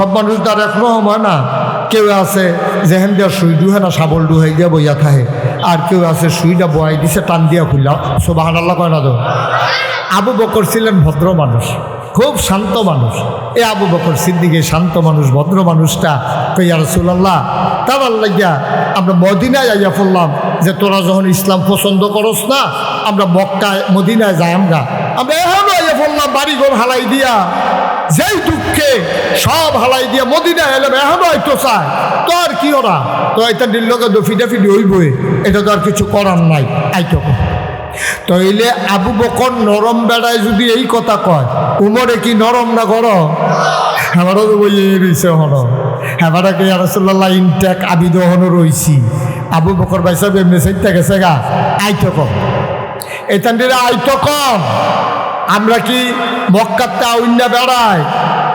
সব মানুষ তার একরকম হয় না। কেউ আছে যেহেন দিয়া সুই ডুহে না শাবল ডুহাই দিয়া বইয়া থাকে, আর কেউ আছে সুইটা বয়াই দিছে টান দিয়া খুললা। সুবহানাল্লাহ কয় না তো? আবু বকর ছিলেন ভদ্র মানুষ, খুব শান্ত মানুষ। এই আবু বকর সিদ্দিক এই শান্ত মানুষ, ভদ্র মানুষটা কই, ইয়া রাসূলুল্লাহ, তার লাগিয়া আমরা মদিনায় আইয়া পড়লাম যে তোরা যখন ইসলাম পছন্দ করস না, আমরা মক্কায় মদিনায় যাই, আমরা এখনো আইয়া পড়লাম বাড়িঘর হালাই দিয়া, যেই দুঃখে সব হালাই দিয়া মদিনায় এলাম, এখনো হয়তো চায়। তো আর কি ওরা তো এটা দিল্লকে দফিডাফিডি হইবই, এটা তো আর কিছু করার নাই। আইতো তইলে আবু বকর নরম বেড়ায় যদি এই কথা কয়, উমরে কি নরম না গরম? আমারও তো বই রয়েছে হন, হেবারাকে ইয়া রাসূলুল্লাহ ইনটেক আবিদ হন রইছি। আবু বকর ভাই সাহেব এমনি সাইডটা গেছে গা, আইতো কম এখান থেকে আইতো কম। আমরা কি মক্কাতে আউন্না বেড়াই?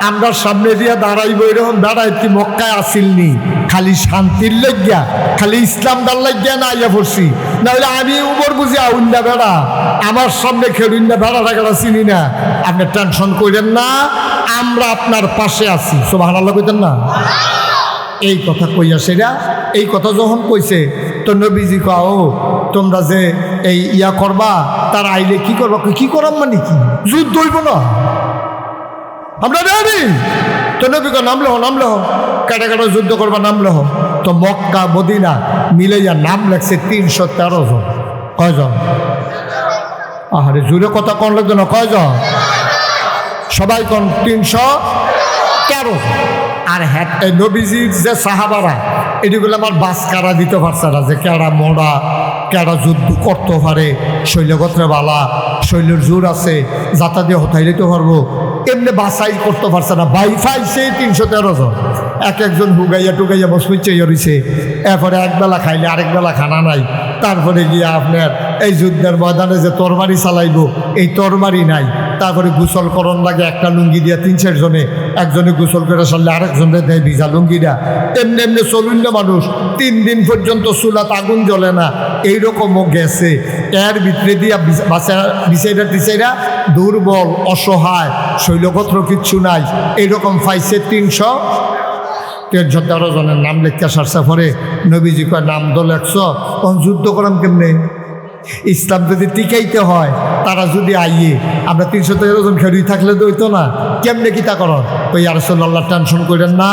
আমরা সামনে দিয়া দাঁড়াইব এরকম বেড়াই কি মক্কায় আসিলনি? খালি শান্তির লাগিয়া, খালি ইসলাম দার লাগিয়া না আইয়া পড়ছি? নাহলে আমি উমর বুঝি আউন্না বেড়া, আমার সামনে খেলুন্না বেড়াটা কেটা চিনি না। আপনি টেনশন করেন না, আমরা আপনার পাশে আছি। সুবহানাল্লাহ কইতেন না? এই কথা কইয়া সেরা, এই কথা যখন কইছে তো নবীজি কাও তোমরা যে এই ইয়া করবা, তার আইলে কি করবা? কি করাম মানে কি? যুদ্ধ হইব না, আমরা রেডি। তো নবী কা নামলে হো কাটা কাটা যুদ্ধ করবা, নামলে হো। তো মক্কা মদিনা মিলাইয়া নাম লাগছে 313 জন। কয়জন? আরে জুড়ে কথা কোন লাগবে না, কয়জন? সবাই কোন 313। আর হ্যাঁ, এই নবীজির যে সাহাবারা এটিগুলো আমার বাস কারা দিতে পারছে না, যে কেডা মোড়া, কেডা যুদ্ধ করতে পারে, শৈলগত্রে বালা, শৈলের জোর আছে, যাতা দিয়ে হতাই দিতে পারবো, এমনি বাসাই করতে পারছে না। বাইফাই সে 313 জন, এক একজন হুগাইয়া টুগাইয়া বসপুচ্ছে রয়েছে। এরপরে একবেলা খাইলে আরেক বেলা খানা নাই। তারপরে গিয়ে আপনার এই যুদ্ধের ময়দানে যে তরবারি চালাইব, এই তরবারি নাই। তারপরে গোসল করণ লাগে একটা লুঙ্গি দিয়া 3-4 জনে, একজনে গোসল করে সারলে আরেকজনে দেয় ভিজা লুঙ্গিটা। এমনি এমনি চলুন না মানুষ, 3 দিন পর্যন্ত চুলাত আগুন জ্বলে না, এইরকমও গেছে। এর ভিতরে দিয়া বিচাইরা দুর্বল, অসহায়, শৈলগত্র কিচ্ছু নাই, এইরকম পাইছে 313 জনের নাম লেখা সারসা পরে নবীজি কয় নাম তো লেখছ, তখন যুদ্ধ করাম কেমনে? ইসলাম যদি টিকাইতে হয়, তারা যদি আইয়ে, আমরা 313 জন খেলুই থাকলে তো হইতো না। কেমনে কিতা করার? তো ইয়া রাসূলুল্লাহ টেনশন করেন না,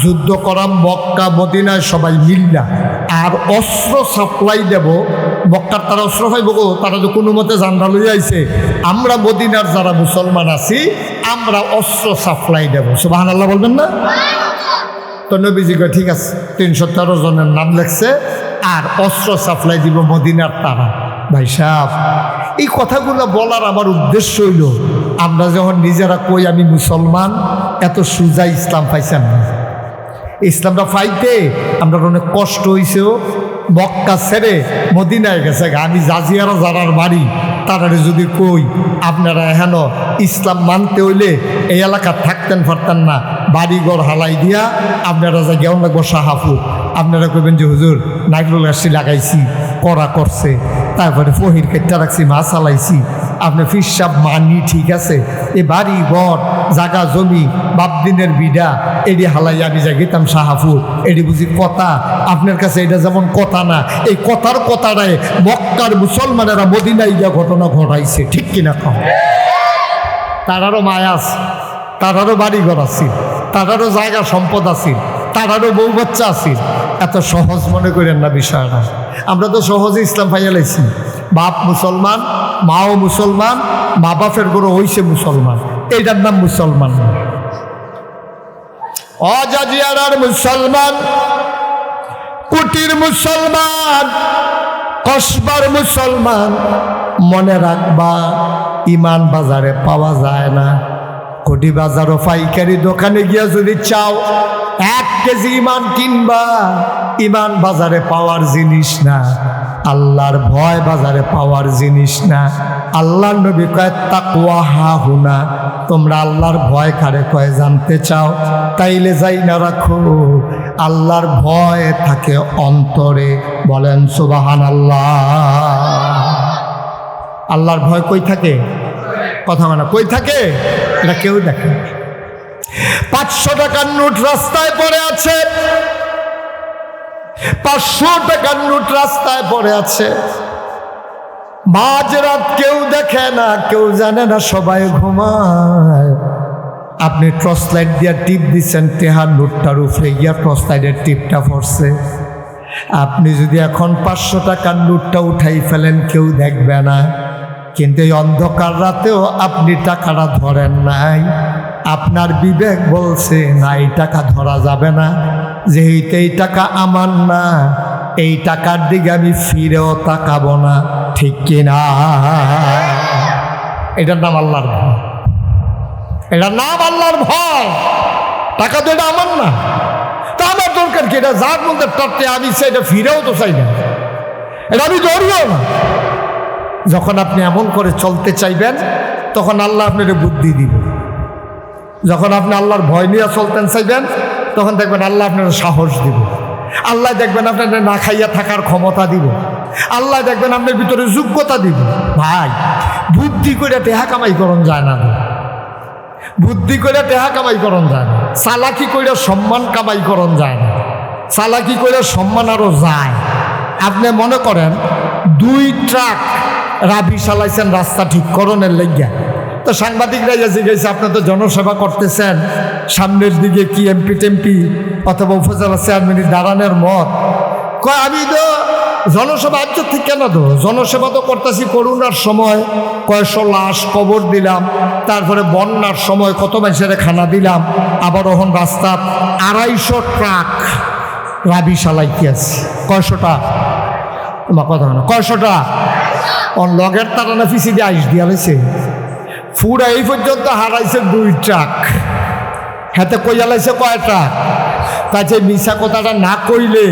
যুদ্ধ করাম মক্কা মদিনায় সবাই মিল্লা, আর অস্ত্র সাপ্লাই দেব। মক্কার তারা অস্ত্র পাইব গো, তারা তো কোনো মতে জান্ডা লইয়া আইছে। আমরা মদিনার যারা মুসলমান আছি, আমরা অস্ত্র সাপ্লাই দেব। সুবহানাল্লাহ বলবেন না? তো নবীজি কয় ঠিক আছে, 313 জনের নাম লেখছে, আর অস্ত্র সাপ্লাই দিব মদিনার তারা। ভাই সাহেব, এই কথাগুলো বলার আমার উদ্দেশ্য হইল, আমরা যখন নিজেরা কই আমি মুসলমান, এত সুজা ইসলাম পাইছেন না। ইসলামটা পাইতে আমরা অনেক কষ্ট হয়েছেও। মক্কা ছেড়ে মদিনায় গেছে। আমি জাজিয়ারা যারার বাড়ি, তারা যদি কই আপনারা হেন ইসলাম মানতে হইলে এই এলাকা থাকতেন পারতেন না, বাড়িঘর হালাই দিয়া আপনারা যা গেউন লাগবো শাহাপুর। আপনারা কইবেন যে হুজুর নাইট্রোল গাছটি লাগাইছি, করা করছে, তারপরে ফহির কেটটা রাখছি, মাছ হালাইছি, আপনি ফিরসাব মানি ঠিক আছে, এ বাড়ি ঘর জাগা জমি বাপদিনের বিডা এডি হালাই আমি যা গেতাম শাহাপুর, এডি বুঝি কথা? আপনার কাছে এটা যেমন কথা না, এই কথার কথাটায় মক্কার মুসলমানেরা মদিনায় গিয়া ঘটনা ঘটাইছে, ঠিক কিনা কম? তারারও মায়া আছে, তারারও বাড়িঘর আছে, তারারও জায়গা সম্পদ আছে, তারারও বউ বাচ্চা আছে। এত সহজ মনে করেন না বিষয়টা। আমরা তো সহজে ইসলাম পাইয়া লাইছি। বাপ মুসলমান, মাও মুসলমান, মা বাপের গরু হইছে মুসলমান, এইটার নাম মুসলমান। অজাজিয়ার মুসলমান, কুটির মুসলমান, কসবার মুসলমান। মনে রাখবা, ইমান বাজারে পাওয়া যায় না। কোটি বাজার ও পাইকারি দোকানে গিয়া যদি চাও 1 কেজি ইমান কিনবা, ইমান বাজারে পাওয়ার জিনিস না, আল্লাহর ভয় বাজারে পাওয়ার জিনিস না। আল্লাহর নবী কয় তাকওয়া হাহুনা, তোমরা আল্লাহর ভয় কারে কয় জানতে চাও? তাইলে যাই না রাখো, আল্লাহর ভয় থাকে অন্তরে। বলেন সুবহানাল্লাহ। আল্লাহর ভয় কই থাকে? কথা মানে কই থাকে? এটা কেউ দেখে। 500 টাকার নোট রাস্তায় পড়ে আছে, 500 টাকার নোট রাস্তায় পড়ে আছে। মাঝরাত কেউ দেখে না, কেউ জানে না, সবাই ঘুমায়। আপনি টর্চ লাইট দিয়ে টিপ দিচ্ছেন, টেহার নোটটার উপরে গিয়া টর্চ লাইটের টিপটা পড়ছে। আপনি যদি এখন 500 টাকার নোটটা উঠাই ফেলেন, কেউ দেখবে না। কিন্তু এই অন্ধকার রাতেও আপনি টাকাটা ধরেন নাই। আপনার বিবেক বলছে না, এই টাকা ধরা যাবে না, যেহেতু এই টাকা আমার না, এই টাকার দিকে আমি ফিরেও তাকাবো না। ঠিক কিনা? এটার নাম আল্লাহর ভয়। এটার নাম আল্লাহর ভয়। টাকা তো এটা আমার না, তা আমার দরকার কি? এটা যার মধ্যে টাটতে আমি সেটা ফিরেও তো চাই না, এটা আমি ধরিও না। যখন আপনি এমন করে চলতে চাইবেন, তখন আল্লাহ আপনার বুদ্ধি দিব। যখন আপনি আল্লাহর ভয় নিয়ে চলতেন চাইবেন, তখন দেখবেন আল্লাহ আপনার সাহস দিব। আল্লাহ দেখবেন আপনার না খাইয়া থাকার ক্ষমতা দিব। আল্লাহ দেখবেন আপনার ভিতরে যোগ্যতা দিব। ভাই, বুদ্ধি করে টেহা কামাই করন যায় না, বুদ্ধি করে টেহা কামাই করন যায় না, চালাকি করে সম্মান কামাই করন যায় না, চালাকি করে সম্মান আরও যায়। আপনি মনে করেন 2 ট্রাক রাবি চালাইছেন রাস্তা ঠিক করণের লেগিয়া, তো সাংবাদিকরা জিজ্ঞেস, আপনি তো জনসেবা করতেছেন, সামনের দিকে কি এমপি টেমপি অথবা উপজেলা চেয়ারম্যানের দাঁড়ানোর মত? কয় আমি তো জনসেবা আজ ঠিক কেন তো জনসেবা তো করতেছি, করোনার সময় কয়েকশো লাশ কবর দিলাম, তারপরে বন্যার সময় কত মানুষের খানা দিলাম, আবার ওখান রাস্তা 250 ট্রাক রাবি চালাইতে আছি। কয়শোটা? তোমার কথা না, কয়শোটা? অন লগের তারা না ফিসি দিয়ে আইস দিয়া লাইছে, ফুরা এই পর্যন্ত হারাইছে 2 ট্রাক। হাতে কইয়া লাইছে কয় ট্রাক? তাই মিশা কথাটা না কইলে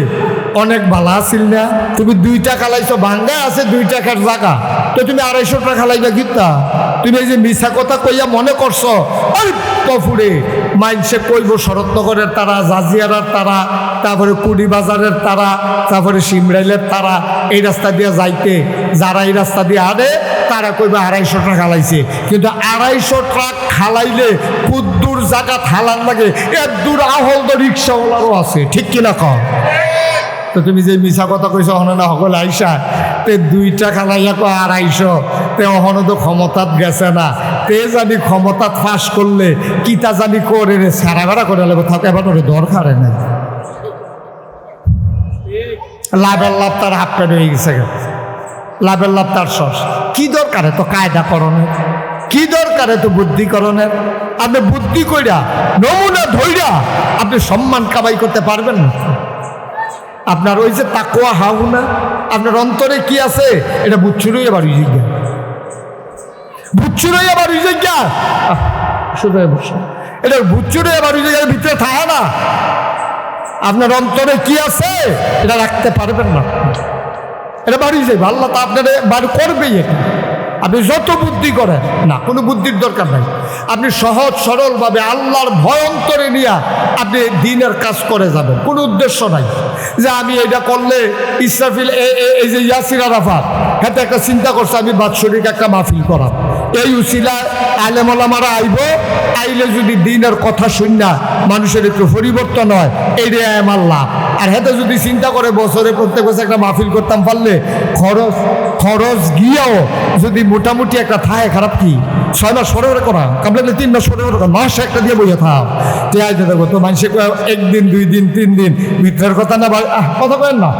অনেক ভালো আছিল না। তুমি 2 টাকা লাইছো, ভাঙ্গা আছে 2 টাকার জায়গা, তো তুমি 250 টাকা লাইবা কিতা? তুমি এই যে মিশা কথা কইয়া মনে করছো, ওই ফুরে মাইনসে কইব শরৎনগরের তারা, জাজিয়ারার তারা, তারপরে কুড়িবাজারের তারা, তারপরে সিমরাইলের তারা, এই রাস্তা দিয়ে যাইতে যারা এই রাস্তা দিয়ে আনে তারা কইবে 250 টাকা লাইছে। কিন্তু 250 ট্রাক খালাইলে কুদ্দুর জায়গা থালার লাগে, এর দূর আহল তো রিক্সাওয়ালারও আছে। ঠিক কিনা কম? তো তুমি যে মিশা কথা কইছো হন না সকল আইসা, তে 2 টাকা লাইয়া কো 250, তে অহন তো ক্ষমতাত গেছে না, তে জানি ক্ষমতাত ফাঁস করলে কিতা জানি করে রে সারা ভাড়া করে লাগবে, থাকে এবার ওরে দরকার নেই। লাভের লাভ তার হাফ প্যান্ট হয়ে গেছে, লাভের লাভ তার সস। কি দরকারে তো কায়দা করণের, কি দরকারে তো বুদ্ধিকরণের? আপনি বুদ্ধি কইরা নমুনা ধইরা আপনি সম্মান কামাই করতে পারবেন না। আপনার ওই যে তাকওয়া হাউনা, আপনার অন্তরে কি আছে এটা বুচ্ছুরই আবার ওই জিজ্ঞা, বুচ্ছুরই আবার ওই জিজ্ঞা, শুধু এটা বুচ্ছুরই আবার ওই জায়গার ভিতরে থাকে না। আপনার অন্তরে কি আছে এটা রাখতে পারবেন না, এটা বাড়ি যাবে। আল্লাহ তা আপনার বাড়ি করবেই। এটা আপনি যত বুদ্ধি করেন না, কোনো বুদ্ধির দরকার নাই। আপনি সহজ সরলভাবে আল্লাহর ভয় অন্তরে নিয়ে আপনি দিনের কাজ করে যাবেন, কোনো উদ্দেশ্য নাই যে আমি এটা করলে ইসরাফিল এই যে ইয়াসির আরাফাত হাতে একটা চিন্তা করছে আমি বাৎসরিক একটা মাহফিল করাম, এই উসিলায় আলেম ওলামারা আইব, আইলে যদি দিনের কথা শুন না মানুষের একটু পরিবর্তন হয়, এইটাই আমার লাভ। আর হাতে যদি চিন্তা করে বছরে প্রত্যেক বছর একটা মাহফিল করতাম পারলে খরচ গিয়েও যদি মোটামুটি একটা থাকে, খারাপ কি 6 মাস সরে করা কামলে 3 মাস সরে করা, মাস একটা দিয়ে বইয়া থাক তে আইতে দেখো তো মানুষে 1 দিন 2 দিন 3 দিন ভিতরের কথা না, কথা কেন না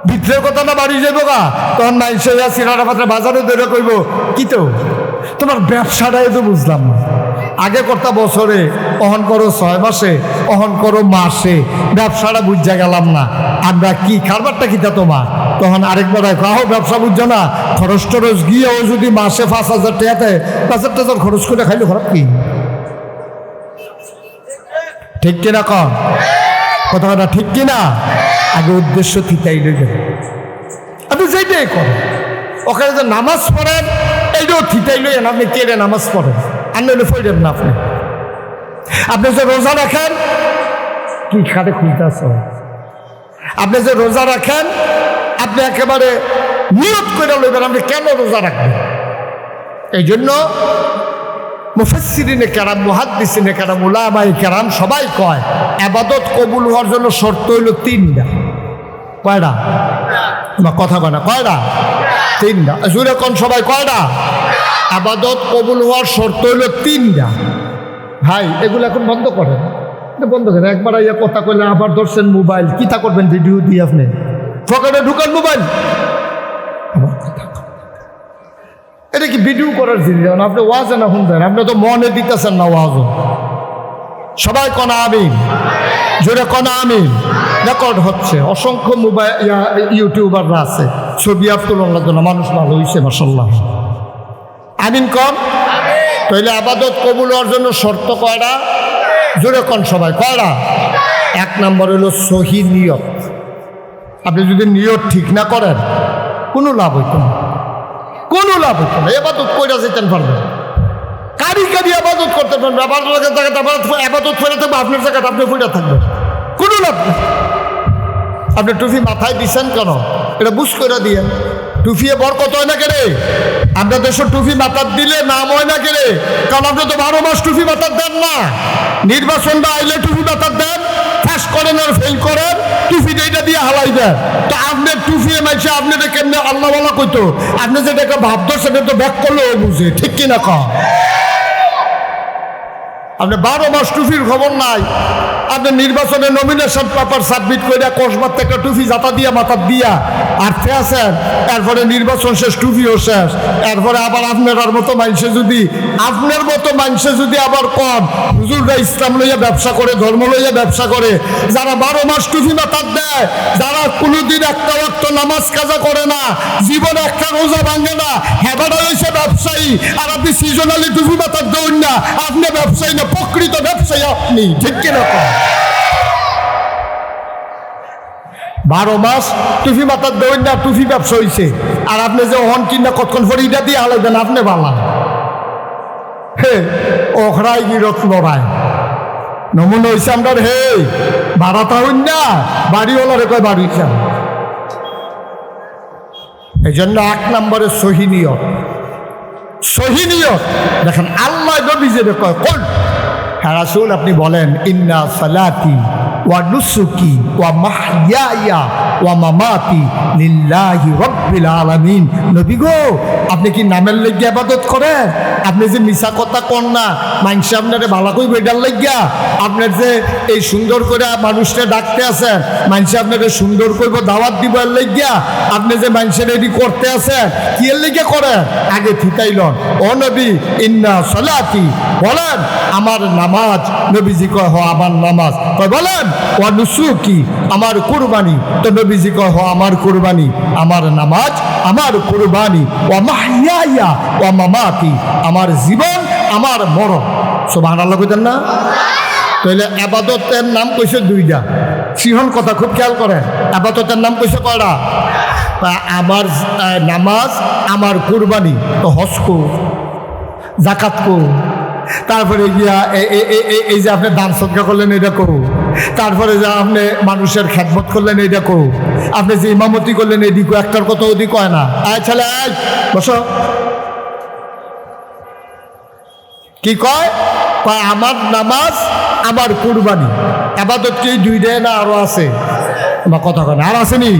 ভিতরের কথা না বাড়ি যাবো গা, তখন মানুষে সিরাটা পাত্রে বাজারে ধরে কইব কি তো তোমার ব্যবসাটাই তো বুঝলাম না। আগে করতা বছরে, অহন করো 6 মাসে, অহন করো মাসে, ব্যবসাটা বুঝা গেলাম না। আমরা কি কারবারটা কিতা তোমার? তখন আরেকবার আহো ব্যবসা বুঝছো না, খরচ টরচ গিয়েও যদি মাসে 5,000 টাকাতে 5,000 টাকা খরচ করে খাইলে খারাপ কি? ঠিক কিনা কন কথাটা? ঠিক কিনা? আগে উদ্দেশ্য থিতাই লইবে, আপনি যেটাই করেন ওখানে যে নামাজ পড়েন এইটাও থিতাই লইয়েন। আপনি কেড়ে নামাজ পড়েন আর নইলে ফইরেন না। আপনি যে রোজা রাখেন, কি খাটে খুলতে আস, আপনি যে রোজা রাখেন আপনি একেবারে নিয়ত করে লইবেন আপনি কেন রোজা রাখবেন। এই জন্য মুফাসসিরিনে কেরাম, মুহাদ্দিসিনে কেরাম, উলামায়ে কেরাম সবাই কয় ইবাদত কবুল হওয়ার জন্য শর্ত হইল তিনটা। কয়টা? আমার কথা কয় না, কয়টা? তিনটা। জুড়ে কোন সবাই কয়টা? ইবাদত কবুল হওয়ার শর্ত হইল তিনটা। ভাই এগুলো এখন বন্ধ করেন, বন্ধ করেন। একবার আইয়া কথা কইলে আবার ধরছেন মোবাইল, কিতা করবেন ভিডিও দিয়ে আপনি পকেটে ঢুকান মোবাইল, আবার কথা। এটা কি ভিডিও করার জিনিস? আপনি ওয়াজে না শুনবেন, আপনি তো মনে দিতেছেন না ওয়াজও। সবাই কনা আমিন, জোরে কনা আমিন। রেকর্ড হচ্ছে, অসংখ্য মোবাইল ইউটিউবাররা আছে, ছবি আপ তোলার জন্য। মানুষ ভালো হয়েছে মাশাআল্লাহ, আমিন কন। তাহলে ইবাদত কবুল হওয়ার জন্য শর্ত কয়টা? জোরে কন সবাই, কয়টা? এক নম্বর হলো সহি নিয়ত। আপনি যদি নিয়ত ঠিক না করেন কোনো লাভ হইত না, কোনো লাভ হইত না। ইবাদত কইরা যেতেন পারবেন, কারি কারি ইবাদত করতে পারবেন। ইবাদত করে থাকবে আপনার জায়গাতে, আপনি ফুটা থাকবেন, কোনো লাভ নেই। আপনি টুপি মাথায় দিচ্ছেন কেন? এটা বুঝ করে দিয়েন। টুপিয়ে বরকত হয় না কেরে? আপনার দেশের টুপি মাথার দিলে নাম হয় না কেরে? কারণ আপনি তো 12 মাস টুপি মাথার দেন না। নির্বাচনটা আইলে টুপি মাথার দেন, পাস করেন আর ফেল করেন, টুপিটা এটা দিয়ে হালাই দেন। তো আপনার টুপিয়ে মাইছে আপনাদের কেমনে আল্লাহ বলা কইতো? আপনি যেটা একটা ভাব ধরছেন তো ব্যাক করলেও বুঝে, ঠিক কিনা কম? আপনি 12 মাস টুপির খবর নাই। আপনি নির্বাচনে নমিনেশন পেপার সাবমিট করে কসবার থেকে টুপি জাতা দিয়া মাথার দিয়া আর্থে আছেন, এরপরে নির্বাচন শেষ, টুপিও শেষ। এরপরে আবার আপনার মতো মানুষে যদি আবার কম হুজুররা ইসলাম লইয়া ব্যবসা করে, ধর্ম লইয়া ব্যবসা করে, যারা 12 মাস টুপি মাথার দেয়, যারা কোনোদিন একটা ওয়াক্ত নামাজ কাজা করে না, জীবনে একটা রোজা ভাঙে না, হেবাটা হয়েছে ব্যবসায়ী। আর আপনি সিজনালি টুপি মাথার দেন না, আপনি ব্যবসায়ী না, প্রকৃত ব্যবসায়ী আপনি, ঠিক কিনা? 12 মাস টুপি মাথার দেন না, টুপি ব্যবসা হয়েছে। আর আপনি যে হন কিনা কতক্ষণ ফরিটা দিয়ে হালাইবেন, আপনি বালা হে ওখরাই গিরত লড়াই নমুনা হয়েছে আমরা। হে ভাড়াটা হইন না, বাড়িওয়ালারে কয় বাড়ি চান। এই জন্য 1 নম্বরে সহি নিয়ত। সহি নিয়ত দেখেন, আল্লাহ নবী যেটা কয়, কোন হ্যাঁ রাসূল আপনি বলেন ইন্না সালাতি ওয়া নুসুকি ওয়া মাহইয়ায়া ওয়া মামাতি লিল্লাহি রাব্বিল আলামিন। নবী গো, আপনি কি নামের লাগিয়া ইবাদত করেন? আপনি যে মিছা কথা কন না, মানুষ আপনারে ভালো কই বেডার লাগিয়া, আপনার যে এই সুন্দর করে মানুষকে ডাকতে আছেন, মানুষ আপনাকে সুন্দর করব দাওয়াত দিব এর লাগিয়া, আপনি যে মানুষের এটি করতে আছেন, কি এর লাগিয়া করেন? আগে ঠিকাইলন। ও নবী ইন্না সালাতি, বলেন আমার নামাজ। নবীজি কয় হ আমার নামাজ। কয় বলেন ওয়া নুসুকি, আমার কুরবানি। তো নবীজি কয় হ আমার কুরবানি, আমার নামাজ, আমার কুরবানি। ওয়া মাহইয়ায়া ওয়া মামাতি, আমার জীবন, আমার মরণ। সুবহানাল্লাহ কইতেন না? তাহলে ইবাদতের নাম কইছে 2টা। সিহন কথা খুব খেয়াল করেন, ইবাদতের নাম কইছে কয়টা? আমার নামাজ, আমার কুরবানি। তো হজ কো, যাকাত কো, তারপরে গিয়া এই যে আপনি দান সদকা করলেন এটা করো, তারপরে যে আপনি মানুষের খেদমত করলেন এটা করো, আপনি যে ইমামতি করলেন এদিকে, একটার কথা ওদিক হয় না। আয় ছেলে আয় বসো। কি কয়? আমার নামাজ, আমার কুরবানি। ইবাদত কি 2টা না আরো আছে? আমার কথা কয় না, আর আসেনি?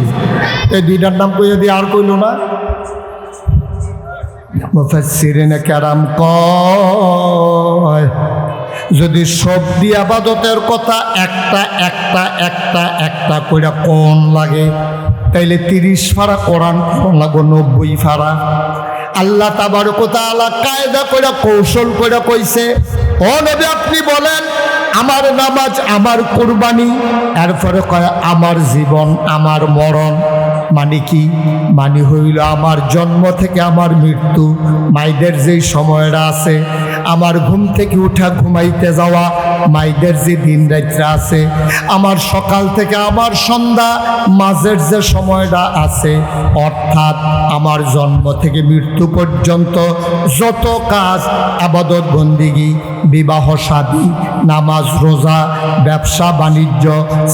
এই 2টার নাম কইয়া দিয়ে আর কইল না। মুফাসসিরিনে কেরাম কয়, যদি সব দিয়ে ইবাদতের কথা একটা একটা একটা একটা কইরা কোন লাগে, তাইলে 30 পারা কোরআন কোন লাগো, 90 পারা। আল্লাহ তাবারক ওয়া তাআলা কায়দা কইরা, কৌশল কইরা কইছে, ও নবী আপনি বলেন আমার নামাজ, আমার কুরবানি। এরপরে কয় আমার জীবন, আমার মরণ। মানে কি? মানে হইল আমার জন্ম থেকে আমার মৃত্যু, মাইদের যেই সময়টা আছে, আমার ঘুম থেকে উঠা ঘুমাইতে যাওয়া, মাইদের যে দিন রাত্রা আছে, আমার সকাল থেকে আমার সন্ধ্যা, মাঝের যে সময়টা আছে, অর্থাৎ আমার জন্ম থেকে মৃত্যু পর্যন্ত যত কাজ ইবাদত বন্দেগী বিবাহ শাদী, নামাজ রোজা, ব্যবসা বাণিজ্য,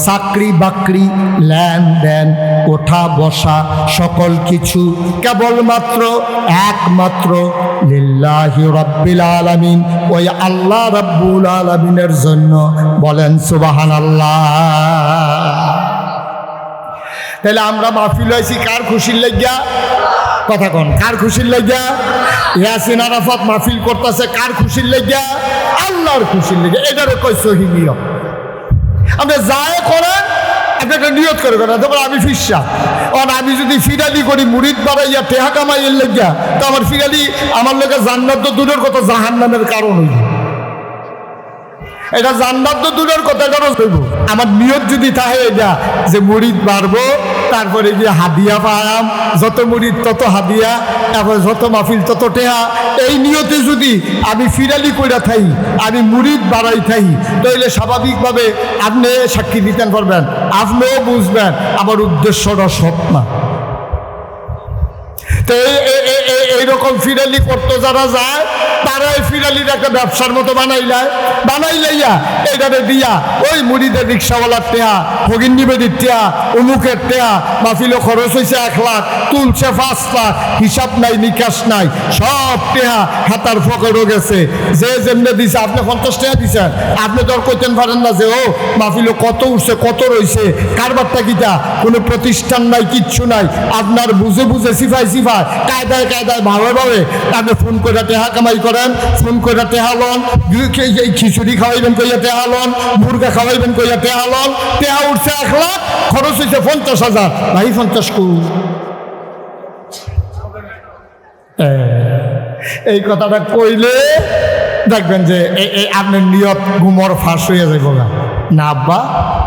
চাকরি বাকরি, লেনদেন, ওঠা বসা, সকল কিছু কেবলমাত্র একমাত্র লিল্লাহি রাব্বিল আলামিন, ওই আল্লাহ রাব্বুল আলামিনের জন্য। বলেন সুবহানাল্লাহ। তাহলে আমরা মাহফিল হয়েছি কার খুশির লাগিয়া? কথা কন, কার খুশির লাগিয়া? ইয়াসিন আরাফাত মাহফিল করতেছে কার খুশির লাগিয়া? আল্লাহর খুশির লাগিয়া। এটারে কই সহি নিয়ম। আপনি যায় করেন, আপনি একটা নিয়ত করে করেন। তারপর আমি ফিরসা, আর আমি যদি ফিরালি করি মুরিদ বাড়াইয়া টেহা কামাইয়ের লাগিয়া, তো আমার ফিরালি আমার লোকের জান্নাত তো দূরের কথা, জাহান্নামের কারণ হইল। এটা জান্নাত তো দূরের কথা, এটা হইব। আমার নিয়ত যদি থাকে এটা যে মুরিদ বাড়বো, তারপরে গিয়ে হাদিয়া পায়াম, যত মুরিদ তত হাদিয়া, তারপর যত মাহফিল তত টেহা, এই নিয়তে যদি আমি ফিরালি কইরা থাই, আমি মুরিদ বাড়াই থাই, তাহলে স্বাভাবিকভাবে আপনি সাক্ষী দিতেন পারবেন, আপনিও বুঝবেন আমার উদ্দেশ্যটা সৎ না। তো এইরকম ফিরালি করতে যারা যায়, তারা এই ফিরালির একটা ব্যবসার মতো বানাইলাইয়া এইটারে দিয়া ওই মুড়িদের রিক্সাওয়ালার টেয়া, ফকিন্নি বেদির টেয়া, অমুকের টেয়া, মাহফিলও খরচ হয়েছে 1 লাখ, তুলছে 5 লাখ, হিসাব নাই নিকাশ নাই, সব টেহা হাতার ফকরও গেছে। যে যেমনি দিছে, আপনি 50 টাকা দিচ্ছেন, আপনি তো আর কইতেন পারেন না যে ও মাহফিলও কত উঠছে কত রয়েছে, কারবারটা কিটা, কোনো প্রতিষ্ঠান নাই, কিচ্ছু নাই। আপনার বুঝে বুঝে সিফাই কায়দায় ভাবে আপনি ফোন করে টেহা কামাই করেন, ফোন করে টেহা লন, এই খিচুড়ি খাওয়াইবেন কইয়া টেহা লন, মুরগা খাওয়াইবেন কইয়া টেহা লন, টেহা উঠছে 1 লাখ, খরচ হয়েছে 50,000। ভাই 50 কু, এই কথাটা কইলে দেখবেন যে আপনার নিয়ত গুমর ফাঁস হয়ে যাবে না। আব্বা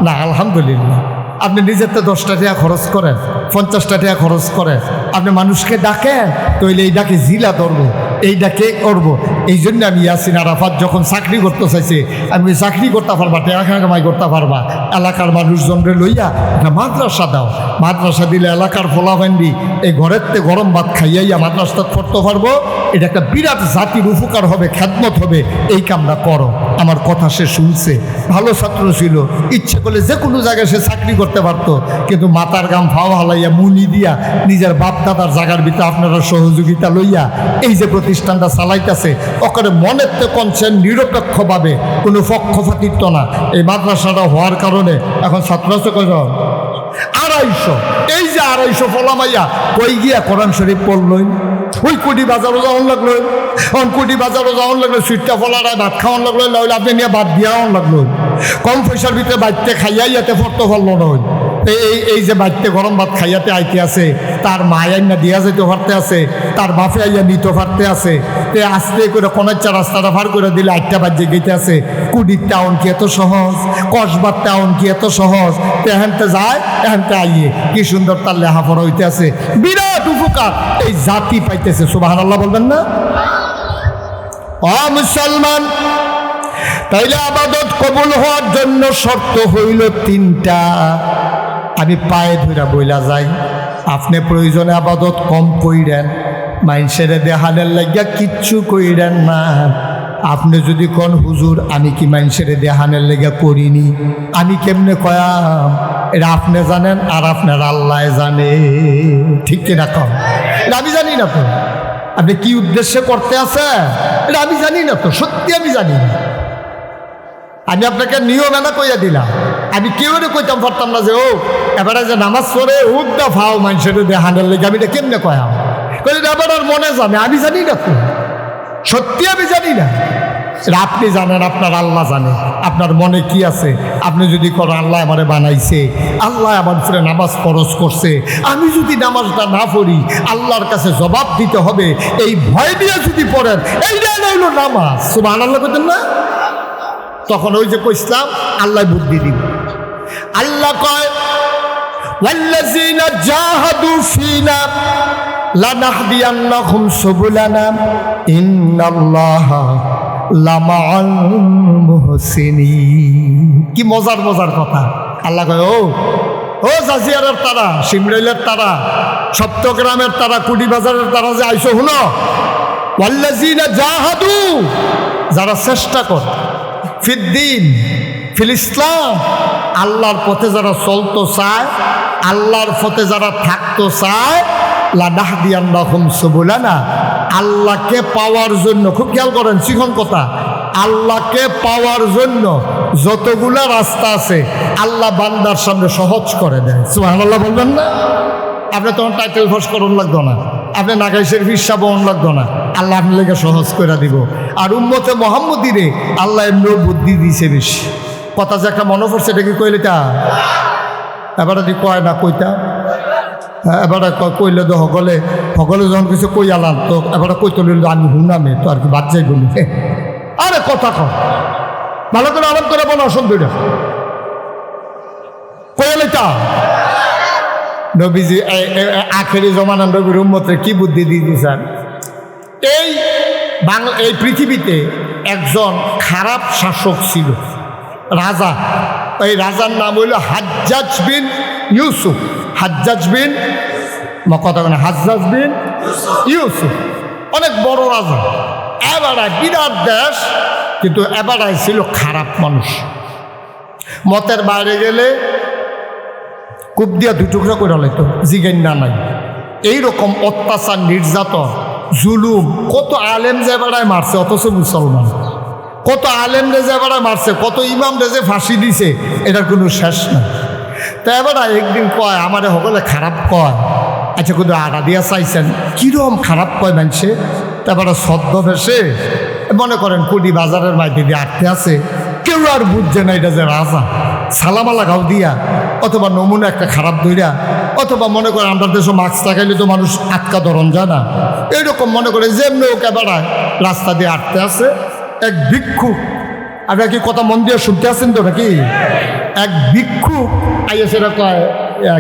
না, আলহামদুলিল্লাহ। আপনি নিজের তো 10 টাকা খরচ করেন, 50 টাকা খরচ করেন, আপনি মানুষকে ডাকেন, তইলে এই ডাকে জিলা ধরবো, এই ডাকে করবো। এই জন্য আমি ইয়াসিন আরাফাত যখন চাকরি করতে চাইছি, আমি চাকরি করতে পারবা, টেকা কামাই করতে পারবা, এলাকার মানুষজনরে লইয়া একটা মাদ্রাসা দাও, মাদ্রাসা দিলে এলাকার ফোলাফান্ডি এই ঘরের তে গরম ভাত খাইয়াইয়া মাদ্রাসা পড়তে পারবো, এটা একটা বিরাট জাতির উপকার হবে, খ্যাদমত হবে, এই কামটা করো। আমার কথা সে শুনছে, ভালো ছাত্র ছিল, ইচ্ছে করলে যে কোনো জায়গায় সে চাকরি করতে পারতো, কিন্তু মাথার গাম ফাও হালাইয়া মুনি দিয়া নিজের বাপ দাদার জায়গার ভিতরে আপনারা সহযোগিতা লইয়া এই যে প্রতিষ্ঠানটা চালাইতেছে, ওখানে মনের তে কনছেন নিরপেক্ষভাবে, কোনো পক্ষপাতিত্ব না। এই মাদ্রাসাটা হওয়ার কারণে এখন ছাত্র আছে কয়জন? 250। এই যে 250 ফলামাইয়া কই গিয়া কোরআন শরীফ পড়লই, ওই কোটি বাজারও যাওয়ান লাগলো, কোটি বাজারও যাওয়ান লাগলো, সুইটটা ফলারায় ভাত খাওয়ান লাগলো, লাইলে আপনি নিয়ে ভাত দিয়াওয়ান লাগলো, কম পয়সার ভিতরে বাড়িতে খাইয়াইয়াতে পড়তে পারলো না। এই যে বাড়িতে গরম ভাত খাইয়াতে আইতে আছে, তার মায় আইনা দিয়া যেতে পারতে আছে, তার বাপে আইয়া নিতে পারতে আছে, আস্তে করে কোনাচ্চা রাস্তাটা ভার করে দিলে 8টা বাজে গেতে আছে। কুড়ির টাউন কি এত সহজ? কসবার টাউন কি এত সহজ? এখানতে যায়, এখানতে আইয়ে কি সুন্দর তার লেখাপড়া হইতে আছে, বিরাট উপকার এই জাতি পাইতেছে। সুবহানাল্লাহ বলবেন না? ও মুসলমান, তাইলে আবাদত কবুল হওয়ার জন্য শর্ত হইল 3টা। আমি পায়ে ধরে বইলা যাই, আপনি প্রয়োজনে আবাদত কম কইরেন, মাইনসেরে দেহানের লাগিয়া কিচ্ছু কইরেন না। আপনি যদি কোন হুজুর আমি কি মাইনসেরে দেহানের লাগিয়া করিনি, আমি কেমনে কয়াম, এটা আপনি জানেন আর আপনার আল্লাহ জানে, ঠিক কিনা কম? এটা আমি জানি না তো, আপনি কি উদ্দেশ্যে করতে আছে এটা আমি জানি না তো, সত্যি আমি জানি না। আমি আপনাকে নিয়ম এনা কইয়া দিলাম, আমি কেউ কইতাম পারতাম না যে ও এবারে যে নামাজ পড়ে উদ্দা ফাও মানুষের দেহানের লেগে, আমি এটা কেমনে কয়াম, কইলে এবার আর মনে জানে, আমি জানি না তো, সত্যি আমি জানি না। আপনি জানেন, আপনার আল্লাহ জানে আপনার মনে কি আছে। আপনি যদি করেন আল্লাহ আমারে বানাইছে, আল্লাহ আমার ফিরে নামাজ ফরজ করছে, আমি যদি নামাজটা না পড়ি আল্লাহর কাছে জবাব দিতে হবে, এই ভয় দিয়ে যদি পড়েন, এইটা হইল নামাজ। সুবহানাল্লাহ কইতেন না? তখন ওই যে কইসলাম আল্লাহ বুদ্ধি দিব। আল্লাহ কয় ওয়াল্লাযীনা জাহাদু ফীনা লানাহদিয়ান্নাহুম সুবুলানা ইন্নাল্লাহা লামাআল মুহসিনিন। কি মজার মজার কথা। আল্লাহ কয় ও জাজিয়ারের তারা, সিমরাইলের তারা, সপ্তগ্রামের তারা, কুড়িবাজারের তারা যে আইসো, শুনো, ওয়াল্লাযীনা জাহাদু, যারা চেষ্টা করে ফিদ্দিন ফিল ইসলাম, আল্লাহর পথে যারা চলতে চায়, আল্লাহর পথে যারা থাকতে চায়, লানাহদিয়ান্নাহুম সুবুলানা, আল্লাহকে পাওয়ার জন্য, খুব খেয়াল করেন শিখন কথা, আল্লাহকে পাওয়ার জন্য যতগুলা রাস্তা আছে আল্লাহ বান্দার সামনে সহজ করে দেয়। সুবহানাল্লাহ বলবেন না? আপনি তখন টাইটেল ফোর্স করুন লাগতো না, আপনি নাগাইশের ভিসা বহন লাগতো না, আল্লাহ আপনার লেগে সহজ করে দিব। আর উম্মতে মোহাম্মদীরে আল্লাহ এমনিও বুদ্ধি দিয়েছে বেশি। কথা যে একটা মনে পড়ছে, এটা কি কইলে তা এবারে দি কয় না কইতা, এবারে কইলে তো সকলে যখন কিছু কই আলাম তো এবারে কইতে লইল আমি হুনামে তো আর কি বাদ যাই বলি। আরে কথা কয় ভালো করে আরাম করে বলো, অসুবিধা কইলে তা নবীজি আখেরি জমানা নবীর উম্মতের কি বুদ্ধি দিয়ে দিয়েছেন। এই পৃথিবীতে একজন খারাপ শাসক ছিল, রাজা। এই রাজার নাম হইল হাজ্জাজ বিন ইউসুফ। হাজ্জাজ বিন হাজ্জাজ বিন ইউসুফ অনেক বড় রাজা। এবারে বিরাট দেশ, কিন্তু এবারে ছিল খারাপ মানুষ। মতের বাইরে গেলে কূপ দিয়া দুই টুকরা করে লাইতো, জিজ্ঞেন না নাই। এইরকম অত্যাচার, নির্যাতন, জুলুম, কত আলেম যে বেড়ায় মারছে অথচ মুসলমান, কত আলেম রেজে বেড়ায় মারছে, কত ইমাম রেজে ফাঁসি দিছে, এটার কোনো শেষ নাই। তা এবারে একদিন কয় আমারে সকলে খারাপ কয়, আচ্ছা কিন্তু আড়া দিয়া চাইছেন কীরকম খারাপ কয় মানছে। তারপরে সদ্য ভেসে মনে করেন কুড়ি বাজারের মাইতে দিয়ে আটতে আছে, কেউ আর বুঝছে না এটা যে রাজা, সালামালা গাও দিয়া, অথবা নমুনা একটা খারাপ ধইরা, অথবা মনে করে আমরা দেশে মাস্ক লাগাইলে তো মানুষ আটকা ধরন যায় না, এইরকম মনে করে যেমনি ওকে বেড়ায় রাস্তা দিয়ে আটতে আছে। এক ভিক্ষুক, আপনারা কি কথা মন দিয়ে শুনতে আছেন তো নাকি? এক ভিক্ষুক আইয়া সেটা কয়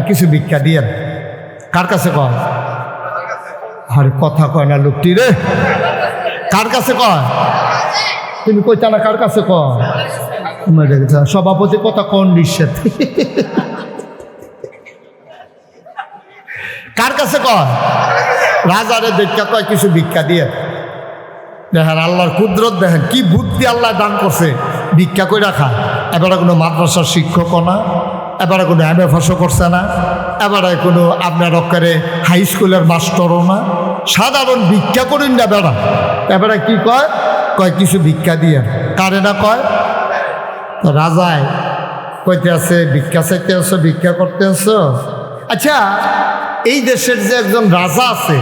কিছু ভিক্ষা দিয়ে। কার কাছে কয়? আরে কথা কয় না লোকটি রে, কার কাছে কয়? তুমি কইতা না কার কাছে কয়? সভাপতি কথা কোন নিষেধ, কার কাছে কয়? রাজারে ভিক্ষা কয় কিছু ভিক্ষা দিয়ে। দেখেন আল্লাহর কুদরত, দেখেন কি বুদ্ধি আল্লাহ দান করছে, ভিক্ষা করে রাখা। এবারে কোনো মাদ্রাসার শিক্ষকও না, এবারে কোনো MFSও করছে না, এবারে কোনো আপনার অক্ষরে হাই স্কুলের মাস্টারও না, সাধারণ ভিক্ষা করেন না বেড়া। এবারে কি কয়? কয় কিছু ভিক্ষা দিয়ে। কারে না কয়? রাজায় কইতে আছে ভিক্ষা চাইতে আছো, ভিক্ষা করতে আছো। আচ্ছা এই দেশের যে একজন রাজা আছে,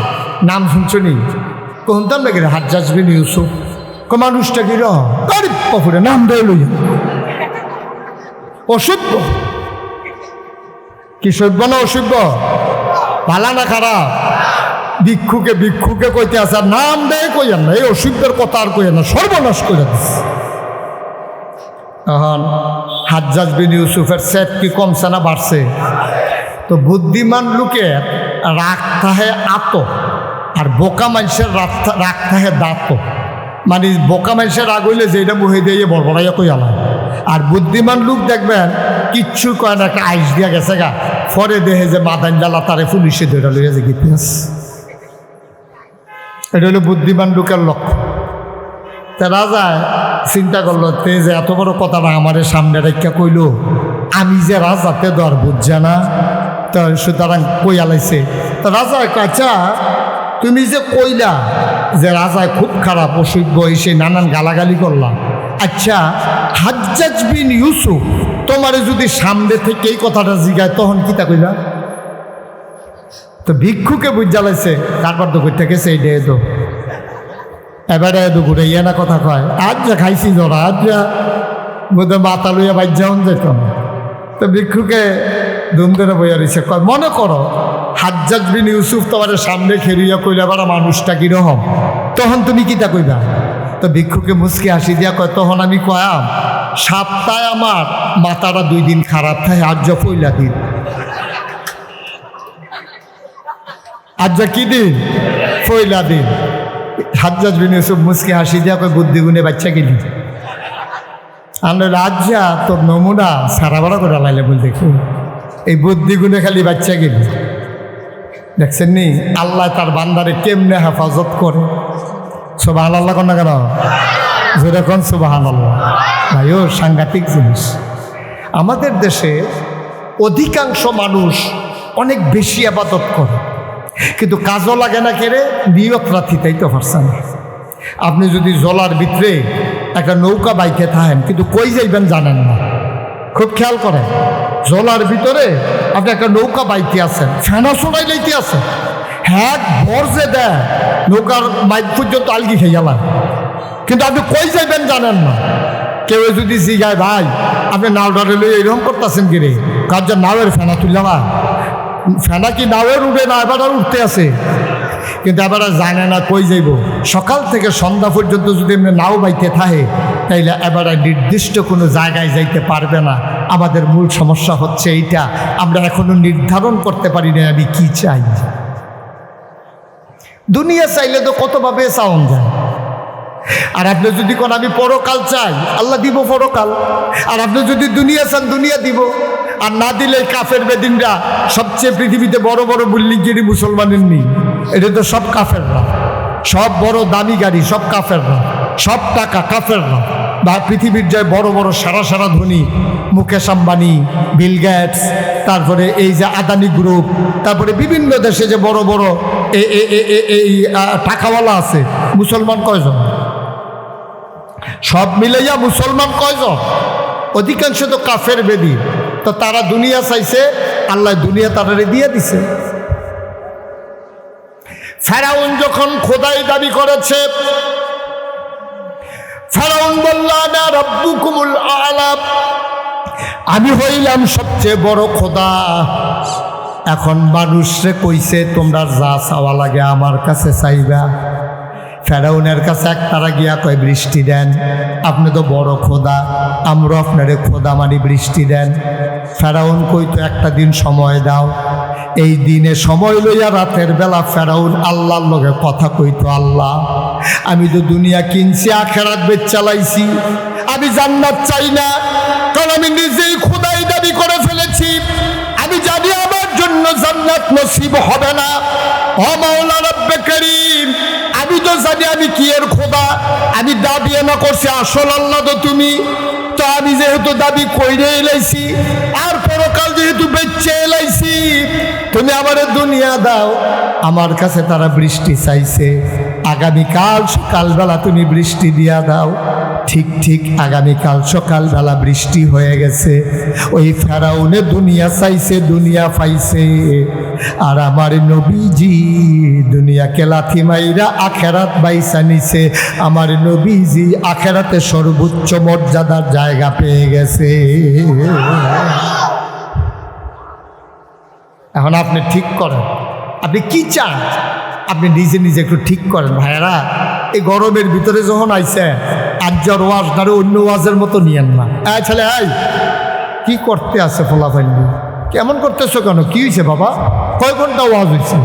নাম শুনছনি? কোনতাম নাকি হাজ্জাজ বিন ইউসুফ। মানুষটা কি রপুরে নাম দেয় লই অসভ্য। কি সভ্য না অসভ্য? ভালা না খারাপ? ভিক্ষুকে কইতে আছে, আর নাম দেয় কইয়ান না, এই অসভ্যের কথা আর কইয়ান না, সর্বনাশ করে দিচ্ছে। এখন হাজ্জাজ বিন ইউসুফের সেট কি কমছে না বাড়ছে? তো বুদ্ধিমান লোকের রাগ থাহে আত, আর বোকা মানুষের রাগ থাহে দাঁত। মানে বোকা মানুষের রাগ হইলে যেটা বহে দিয়ে বড়বড়াইয়া কই আলাম, আর বুদ্ধিমান লোক দেখবেন কিচ্ছু কয় না, একটা আইস দিয়া গেছে গা, পরে দেহে যে মাদান জ্বালা তারে পুলিশে ধরে লইয়া যে গিতিহাস। এটা হলো বুদ্ধিমান লোকের লক্ষ্য। তা রাজা চিন্তা করলো, তে যে এত বড় কথাটা আমাদের সামনে রেখা কইল, আমি যে রাজাতে দর বুঝছে না, তো সুতরাং কই আলাইছে। তো রাজা আচ্ছা তুমি যে কইলা যে রাজায় খুব খারাপ, অসভ্য, এসে নানান গালাগালি করলাম, আচ্ছা হাজ্জাজ বিন ইউসুফ তোমারে যদি সামনে থেকে এই কথাটা জিগায় তখন কিতা কইলা? তো ভিক্ষুকে বুঝ জ্বালাইছে, কারবার তো করতে গেছে এই ডে তো এবারে ঘুরে ইয়ে না কথা কয়, আজ যা খাইছি জরা, আজ যা বোধ মাথা লইয়া বাইর যাওন যেত না। তো ভিক্ষুকে ধুম ধরে বইয়া রয়েছে, কয় মনে করো হাজ্জাজ বিন ইউসুফ তোমার সামনে খেলিয়া কইলে আবার মানুষটা কিরকম, তখন তুমি কিতা কইবা? তো ভিক্ষুকে মুসকে হাসি দিয়া কয়, তখন আমি কয়াম সপ্তাহে আমার মাথাটা 2 দিন খারাপ থাকে, আজ যা পয়লা দিন। আজ যা কি দিন? পয়লা দিন। হাজ্জাজ বিন ইউসুফ মুসকে হাসি দিয়া কয়, বুদ্ধি গুণে বাচ্চা গেলি আমরা রাজ্যা তোর নমুনা সারা বড় করে লাইলে বল দেখুন, এই বুদ্ধি গুণে খালি বাচ্চা গেলি। দেখছেন নি আল্লাহ তার বান্দারে কেমনে হেফাজত করে। সুবহানাল্লাহ কন না কেন? যেরকম সুবহানাল্লাহ। ভাইও সাংঘাতিক জিনিস। আমাদের দেশে অধিকাংশ মানুষ অনেক বেশি আবাদত করে, কিন্তু কাজও লাগে না, কেড়ে নিয়ত রাখিতেই তো পারছেন। আপনি যদি জলার ভিতরে একটা নৌকা বাইকে থাকেন, কিন্তু কই যাইবেন জানেন না, খুব খেয়াল করেন। জলার ভিতরে আপনি একটা নৌকা বাইকে আছেন, ফেনা চড়াই লইতে আছেন, হ্যাঁ ভর যে দেয় নৌকার বাইক পর্যন্ত আলগি খেয়ে গেলাম, কিন্তু আপনি কই যাইবেন জানেন না। কেউ যদি জিগায়, ভাই আপনি নাও ডালে লই এরকম করতেছেন কি রে, কার যে নাওয়ের ফেনা তুললে না, ফেনা কি নাওয়ের উঠে না, এবার আর উঠতে আছে, কিন্তু এবার আর জানে না কই যাইব। সকাল থেকে সন্ধ্যা পর্যন্ত যদি এমনি নাও বাইতে থাকে, তাইলে এবার নির্দিষ্ট কোনো জায়গায় যাইতে পারবে না। আমাদের মূল সমস্যা হচ্ছে এইটা, আমরা এখনো নির্ধারণ করতে পারি না আমি কি চাই। দুনিয়া চাইলে তো কতভাবে চাওন যায়। আর আপনি যদি কোন আমি পরকাল চাই, আল্লাহ দিব পরকাল। আর আপনি যদি দুনিয়া চান, দুনিয়া দিব। আর না দিলে কাফের বেদিনরা সবচেয়ে পৃথিবীতে বড় বড় বিল্ডিংগিরি মুসলমানের নেই, এটা তো সব কাফেররা, সব বড় দামি গাড়ি সব কাফেররা, সব টাকা কাফেররা। বা পৃথিবীর যায় বড় বড় সারা সারা ধনী, মুকেশ আম্বানি, বিল গেটস, তারপরে এই যে আদানি গ্রুপ, তারপরে বিভিন্ন দেশে যে বড় বড় এই টাকাওয়ালা আছে, মুসলমান কয়জন? সব মিলাইয়া মুসলমান কয়জন? অধিকাংশ তো কাফের বেদি। তো তারা দুনিয়া চাইছে, আল্লাহ দুনিয়া তারারে দিয়ে দিছে। ফেরাউন যখন খোদাই দাবি করেছে, ফেরাউন বলল আনা রাব্বুকুমুল আ'লা, আমি হইলাম সবচেয়ে বড় খোদা। এখন মানুষরে কইছে তোমরা যা চাওয়া লাগে আমার কাছে চাইবা। ফেরাউনের কাছে একতারা গিয়া কয় বৃষ্টি দেন, আপনি তো বড় খোদা, আমরা আপনারে খোদা মানি, বৃষ্টি দেন। ফেরাউন কইতো একটা দিন সময় দাও। এই দিনে সময় লইয়া রাতের বেলা ফেরাউন আল্লাহর লগে কথা কইতো, আল্লাহ আমি তো দুনিয়া কিনছি, আখেরাত বেচ চালাইছি, আমি জান্নাত চাই না, কারণ আমি নিজেই খোদাই দাবি করে ফেলেছি। আমি জানি আমার জন্য জান্নাত নসিব হবে না। ও মাওলা রব্বে করিম, আমি তো জানি আমি কি এর খোদা, আমি দাবি না করছি আসল আল্লাহ তো তুমি। তো আমি যেহেতু দাবি কইরে এলাইছি, আর পরকাল যেহেতু বেচে এলাইছি, তুমি আমার দুনিয়া দাও। আমার কাছে তারা বৃষ্টি চাইছে, আগামীকাল সকালবেলা তুমি বৃষ্টি দিয়া দাও। ঠিক ঠিক আগামীকাল সকালবেলা বৃষ্টি হয়ে গেছে। ওই ফেরাউনে দুনিয়া চাইছে, দুনিয়া পাইছে। আর আমার নবীজি দুনিয়াকে লাথি মাইরা আখেরাত বাইসা নিছে। আমার নবীজি আখেরাতে সর্বোচ্চ মর্যাদার জায়গা পেয়ে গেছে। এখন আপনি ঠিক করেন, আপনি কি চান, আপনি নিজে নিজে একটু ঠিক করেন। ভাইয়েরা, এই গরমের ভিতরে যখন আইছে, আজ্জার ওয়াজ ধরে অন্য ওয়াজের মতো নিয়েন না। ছেলে কি করতে আছে ফলাফাইলি, কেমন করতেছো কেন, কি হয়েছে বাবা, কয় ঘন্টা ওয়াজ হয়েছে?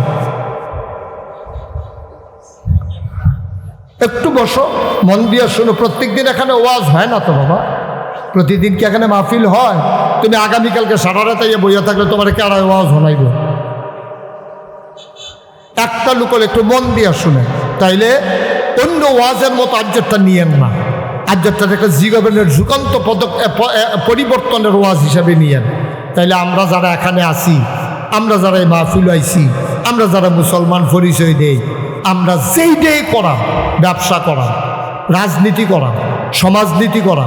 একটু বসো, মন দিয়ে শোনো। প্রত্যেকদিন এখানে ওয়াজ হয় না তো বাবা, প্রতিদিন কি এখানে মাহফিল হয়? তুমি আগামীকালকে সারা রাতে বইয়া থাকলে তোমার কে আর ওয়াজ শোনাইব? একটা লোক একটু মন দিয়ে শুনে, তাইলে অন্য ওয়াজের মতো আজ্জারটা নিয়েন না। আজ্জারটা একটা জীবনের যুগান্ত পরিবর্তনের ওয়াজ হিসাবে নিয়েন। তাইলে আমরা যারা এখানে আছি, আমরা যারা এই মাহফিল আইছি, আমরা যারা মুসলমান পরিচয় দেই, আমরা যেই ডে করা, ব্যবসা করা, রাজনীতি করা, সমাজনীতি করা,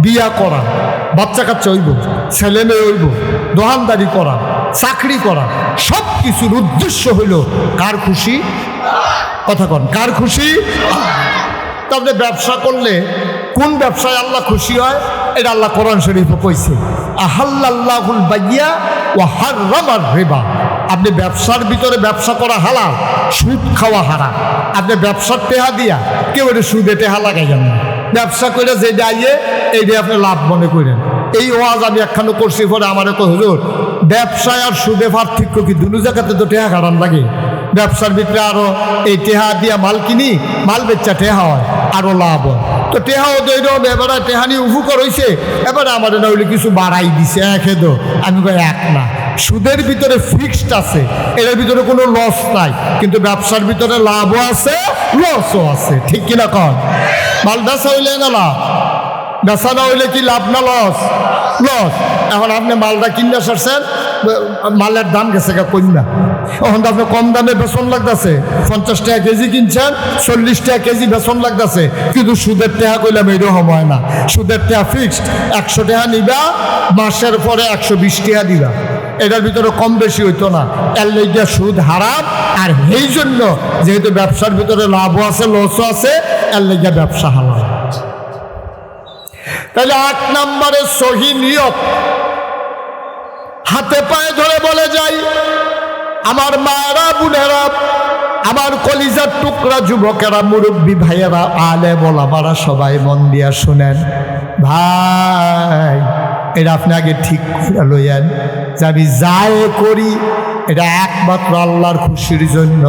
বিয়া করা, বাচ্চা কাচ্চা হইব, ছেলে মেয়ে হইব, দোকানদারি করা, চাকরি করা, সব কিছুর উদ্দেশ্য হইল কার খুশি? কথা কন, কার খুশি? তাহলে ব্যবসা করলে কোন ব্যবসায় আল্লাহ খুশি হয়? এটা আল্লাহ কোরআন শরীফে কইছে, আহাল্লাল্লাহুল বাইয়া ওয়া হাররামার রিবা। আপনি ব্যবসার ভিতরে ব্যবসা করা হালাল, সুদ খাওয়া হারাম। আপনি ব্যবসার টেহা দিয়া কেউ সুদে টেহা লাগাইবেন না। ব্যবসা করে যে যাইয়ে এইটা আপনি লাভ মনে করেন। এই ওয়াজ আমি একখানো করছি, পরে আমার কই হুজুর ব্যবসায় আর সুদে পার্থক্য কি? দুটো জায়গাতে তো টেহা হারাম লাগে। ব্যবসার ভিতরে আরো এই টেহা দিয়া মাল কিনি, মাল বেচা টেহা হয়, আরো লাভ হয়। তো টেহাও দৈর এবারে টেহানি উপকার হয়েছে, এবারে আমাদের না হইলে কিছু বাড়াই দিছে একে দো। আমি কই এক না, সুদের ভিতরে ফিক্সড আছে, এর ভিতরে কোনো লস নাই, কিন্তু ব্যবসার ভিতরে লাভও আছে লসও আছে, ঠিক কিনা কন? মাল বেচা হইলে না লাভ, বেচা না হইলে কি লাভ না লস? লস। এখন আপনি মালটা কিনে সারছেন, মালের দাম গেছে কন্যা, এখন তো আপনি কম দামে বেতন লাগতেছে, 50 টাকা কেজি কিনছেন, 40 টাকা কেজি বেতন লাগতেছে, কিন্তু সুদের টাকা কইলাম এরকম হয় না। সুদের টাকা ফিক্সড, 100 টাকা নিবা, মাসের পরে 120 টাকা দিবা, এটার ভিতরে কম বেশি হইতো না। এর লেগে সুদ হারাম। আর এই জন্য যেহেতু ব্যবসার ভিতরে লাভও আছে লসও আছে, এর লেগে ব্যবসা হালাল। তাহলে 8 নম্বরে সহি নিয়ত। হাতে পায়ে ধরে বলে যাই, আমার মায়েরা বোনেরা, আমার কলিজার টুকরা যুবকেরা, মুরব্বী ভাইয়েরা, আলেম ওলামারা, সবাই মন দিয়া শুনেন। ভাই, এটা আপনি আগে ঠিক করে লইয়েন যে আমি যাই করি এটা একমাত্র আল্লাহর খুশির জন্য,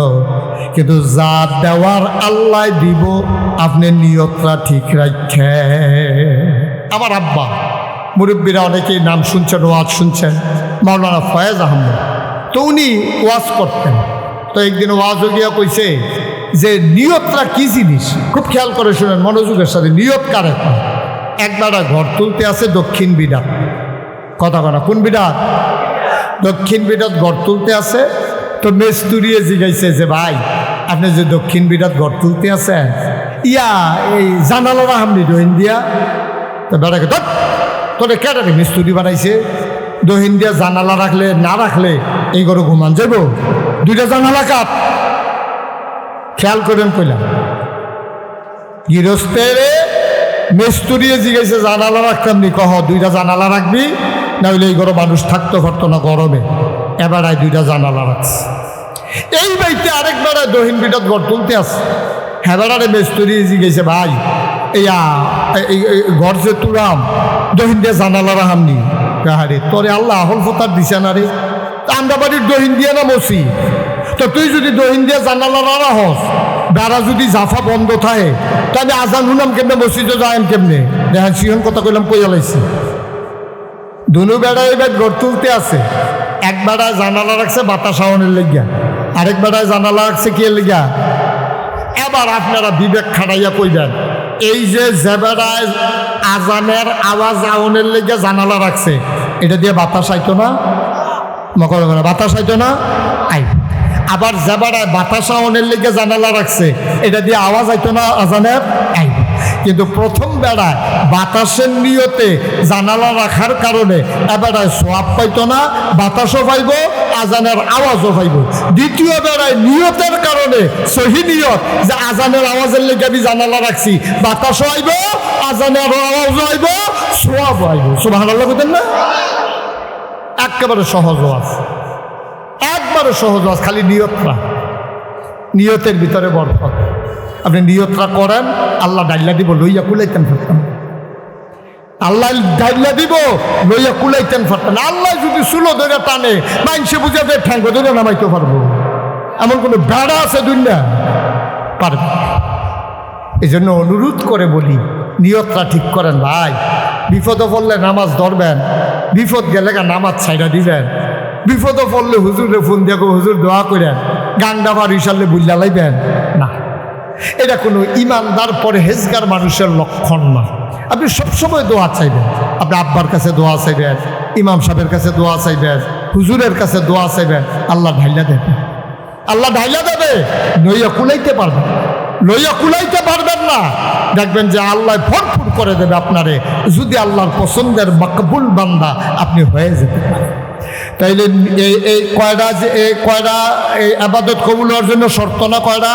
কিন্তু যা দেওয়ার আল্লাহ দিব, আপনি নিয়তটা ঠিক রাখেন। আমার আব্বা মুরব্বীরা অনেকেই নাম শুনছেন, ওয়াজ শুনছেন, মাওলানা ফয়েজ আহমদ। তো উনি ওয়াজ করতেন, তো একদিন ওয়াজও গিয়া কইছে যে নিয়তটা কি জিনিস, খুব খেয়াল করে শুনেন মনোযোগের সাথে। নিয়ত কারে? একবার ঘর তুলতে আছে দক্ষিণ বিরাট, কথা কনা কোন বিরাট? দক্ষিণ বিরাট ঘর তুলতে আছে। তো মেস্তুরিয়ে জিগাইছে যে ভাই, আপনি যে দক্ষিণ বিরাট ঘর তুলতে আছেন, ইয়া এই জানালারা হামনি দহিন দিয়া। তো বেড়াকে তোরে কেটারে মিস্তুরি বানাইছে, দহিন দিয়া জানালা রাখলে না রাখলে এই ঘরে ঘুমান যাব, 2টা জানালা কাট। খেয়াল করেন কইলাম, গৃহস্থের মিস্তুরিয়ে জিগাইছে জানালা রাখতাম নি, কহ 2টা জানালা রাখবি, না হইলে এই ঘরে মানুষ থাকতে পারতো না গরমে। এবারায় 2টা জানালা রাখছে। এই বাড়িতে আরেক বেড়ায় দহিন বিটাত ঘর তুলতে আছে, হ্যাঁ বেড়ারে মিস্তুরি জিগাইছে ভাই, এই ঘর যে তুলাম দহিন দিয়ে জানালা রাহামনি। রে তোরে আল্লাহ আহল ফতার দিছে না রে, আমরা বাড়ির দহিন দিয়ে না মসি, তো তুই যদি দহিন দিয়ে জানালা রাহস, বেড়া যদি জাফা বন্ধ থাকে, তাহলে আজান হুনাম কেমনে, মসজিদে যাইম কেমনে? দেখেন সিহন কথা কইলাম কইয়া লাইছি। দুনু বেড়ায় এবার ঘর তুলতে আছে, এক বেড়ায় জানালা রাখছে বাতাস আওয়ানের লেগিয়া, আরেক বেড়ায় জানালা রাখছে কে লেগিয়া? এবার আপনারা বিবেক খাটাইয়া কইবেন, এই যে বেড়ায় আজানের আওয়াজ আওয়ানের লেগে জানালা রাখছে, এটা দিয়ে বাতাস আইতো না? মকর বাতাস আইতো না? আই। আবার যে বেড়ায় বাতাস আওয়ানের লেগে জানালা রাখছে, এটা দিয়ে আওয়াজ আইতো না আজানের? আই। কিন্তু প্রথম বেড়ায় বাতাসের নিয়তে জানালা রাখার কারণে এবারে সোয়াব পাইতো না, বাতাসও পাইব, আজানের আওয়াজও পাইব। দ্বিতীয় বেড়ায় নিয়তের কারণে সহি নিয়ত যে আজানের আওয়াজের লেগে আমি জানালা রাখছি, বাতাসও আইব, আজানের আওয়াজও আইব, সোয়াবও আইব। সুবহানাল্লাহ বলেন না? একেবারে সহজ ওয়াজ, একবারে সহজ ওয়াজ, খালি নিয়তটা, নিয়তের ভিতরে বরকত। আপনি নিয়তটা করেন, আল্লাহ ডাইলা দিব, লইয়া কুলাইতেন পারতাম। আল্লাহ ডাইলা দিব, লইয়া কুলাইতেন পারতেন। আল্লাহ যদি চুলো ধরে টানে, মাইনসে বুঝাতে ঠ্যাঙ্গ ধরে নামাইতে পারবো, এমন কোনো বেড়া আছে দুনিয়া? পারবে। এই জন্য অনুরোধ করে বলি, নিয়তটা ঠিক করেন ভাই। বিপদে পড়লে নামাজ ধরবেন, বিপদ গেলে নামাজ ছাইড়া দিবেন। বিপদে পড়লে হুজুরে ফোন দিয়ে হুজুর দোয়া করেন, গান্ডা বাড়ি সারলে বুল্লা লাইবেন না। এটা কোনো ইমানদার পরহেজগার মানুষের লক্ষণ না। আপনি সবসময় দোয়া চাইবেন, আপনি আব্বার কাছে দোয়া চাইবেন, ইমাম সাহেবের কাছে দোয়া চাইবেন, হুজুরের কাছে দোয়া চাইবেন, আল্লাহ ঢাইলা দেবে, আল্লাহ ঢাইলা দেবে। লইয়া কুলাইতে পারবেন, লইয়া কুলাইতে পারবেন না, দেখবেন যে আল্লাহ ভরপুর করে দেবে আপনারে, যদি আল্লাহর পছন্দের মকবুল বান্দা আপনি হয়ে যেতে পারেন। তাইলে এই কয়টা যে কয়টা এই আবাদত কবুল হওয়ার জন্য শর্ত না কয়টা?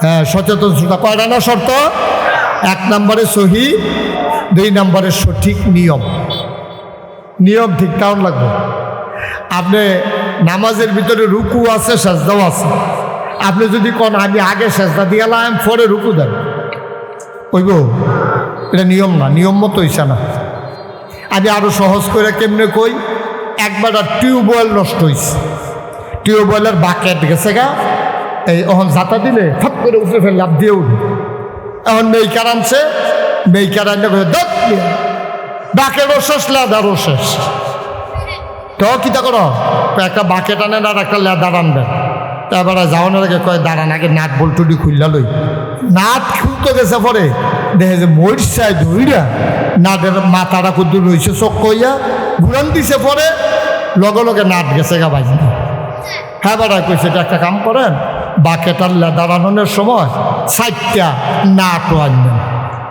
হ্যাঁ, সচেতন শ্রোতা, কয়টা না শর্ত? 1 নম্বরে সহি, 2 নম্বরে সঠিক নিয়ম। নিয়ম ঠিক কেমন লাগবে? আপনি নামাজের ভিতরে রুকু আছে, সেজদাও আছে। আপনি যদি কোন আমি আগে সেজদা দিয়ালাম পরে রুকু দেন, ওইব? এটা নিয়ম না, নিয়ম মতো হইছে না। আমি আরো সহজ করে কেমনে কই, একবার টিউবওয়েল নষ্ট হয়েছে, টিউবওয়েলের বাকেট গেছে গা, এই ওহন জাতা দিলে ফাপ করে উঠে ফেলে লাভ দিয়ে উঠে। এখন মেইকার আনছে, মেইকার আনলে বাকেটও শেষ, লেদারও শেষ। তো কিতা করো, একটা বাকেট আনেন আর একটা লেদার আনবেন। তারপরে যাওয়ানোর আগে কয় দাঁড়ান আগে নাট বল্টুটি খুললা লই। নাট খুলতে গেছে পরে দেখে যে মরিচায় ধইরা নাটের মাথাটা কুদ্দু রয়েছে চোখ কইয়া ঘুরান দিছে, পরে লগে লগে নাট গেছে গা বাজি। হ্যাঁ বেড়া কইছে এটা একটা কাম করেন, বাকেট আর লেদার আননের সময় 4টা নাটও আনবেন।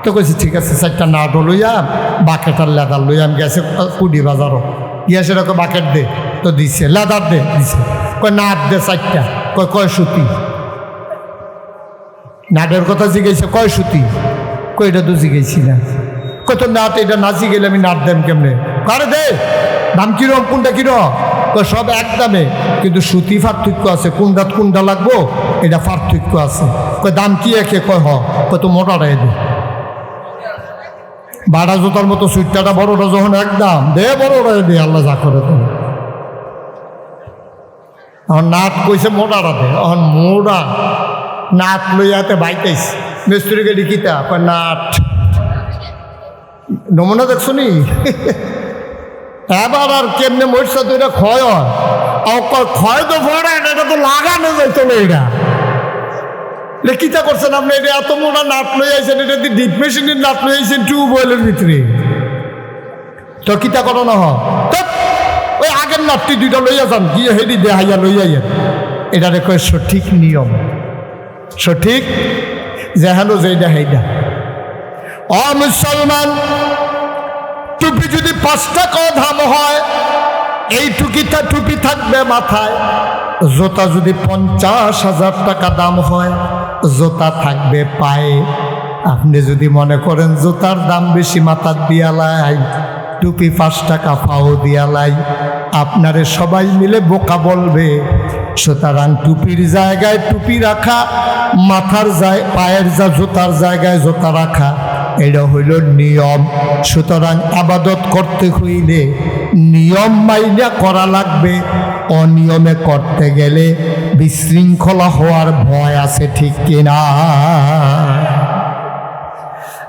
তো কইছে ঠিক আছে, 4টা নাটও লইয়াম, বাকেট আর লেদার লইয়াম। গেছে কুডি বাজারও গিয়া সেরকম বাকেট দে, তো দিছে, লেদার দে দিছে, কয় নাট দে 4টা, কয় সুতি। নাটের কথা জিজ্ঞেস, কয় সুতি, কয়টা তো জিজ্ঞেসি না, কত নাট, এটা নাচি গেলে আমি নাট দেম কেমনে, কারে দে দাম কিরম, কোনটা কিরম, সব এক দামে, কিন্তু সুতি পার্থক্য আছে, কোনটা লাগবো এটা পার্থক্য আছে। কয় দাম কি একে, কয় কত মোটা রে দে। বাড়া জোতার মতো সুইটটা বড়টা যখন একদম দে, বড়টা দে, আল্লাহ যা করে দেবে। এখন নাট কইছে মোটাটা দে, এখন মোড়া নাট লইয়াতে বাইতেছ মিস্ত্রিকে লিখিতা, কয় নাট নমুনা দেখছো নি। এবার আর কেমনে মরছে তো এটা ক্ষয় হয়, ক্ষয় তো পড়ে, এটা তো লাগানো যাইতো না। এটা কিতা করছেন আপনি, এটা এত মোটা নাট লই আইছেন, এটা ডিপ মেশিনের নাট লই আইছেন টিউবওয়েলের ভিতরে, তো কিতা করো না ওই আগের নাটটি 2টা লইয়া যান, গিয়ে হেডি দেহাইয়া লইয়া। এটা রেখে সঠিক নিয়ম, সঠিক যেহানো যেইটা হেইডা। অ মুসলমান, টুপি যদি 5 টাকা দাম হয়, এই টুকিটা টুপি থাকবে মাথায়। জোতা যদি 50,000 টাকা দাম হয়, জোতা থাকবে পায়ে। আপনি যদি মনে করেন জোতার দাম বেশি, মাথার দিয়ালাই, টুপি 5 টাকা পাও দিয়ালাই, আপনারে সবাই মিলে বোকা বলবে। সুতরাং টুপির জায়গায় টুপি রাখা, মাথার পায়ের জোতার জায়গায় জোতা রাখা, এটা হইল নিয়ম। সুতরাং আবাদত করতে হইলে নিয়ম মাইনা করা লাগবে, অনিয়মে করতে গেলে বিশৃঙ্খলা হওয়ার ভয় আছে, ঠিক কিনা?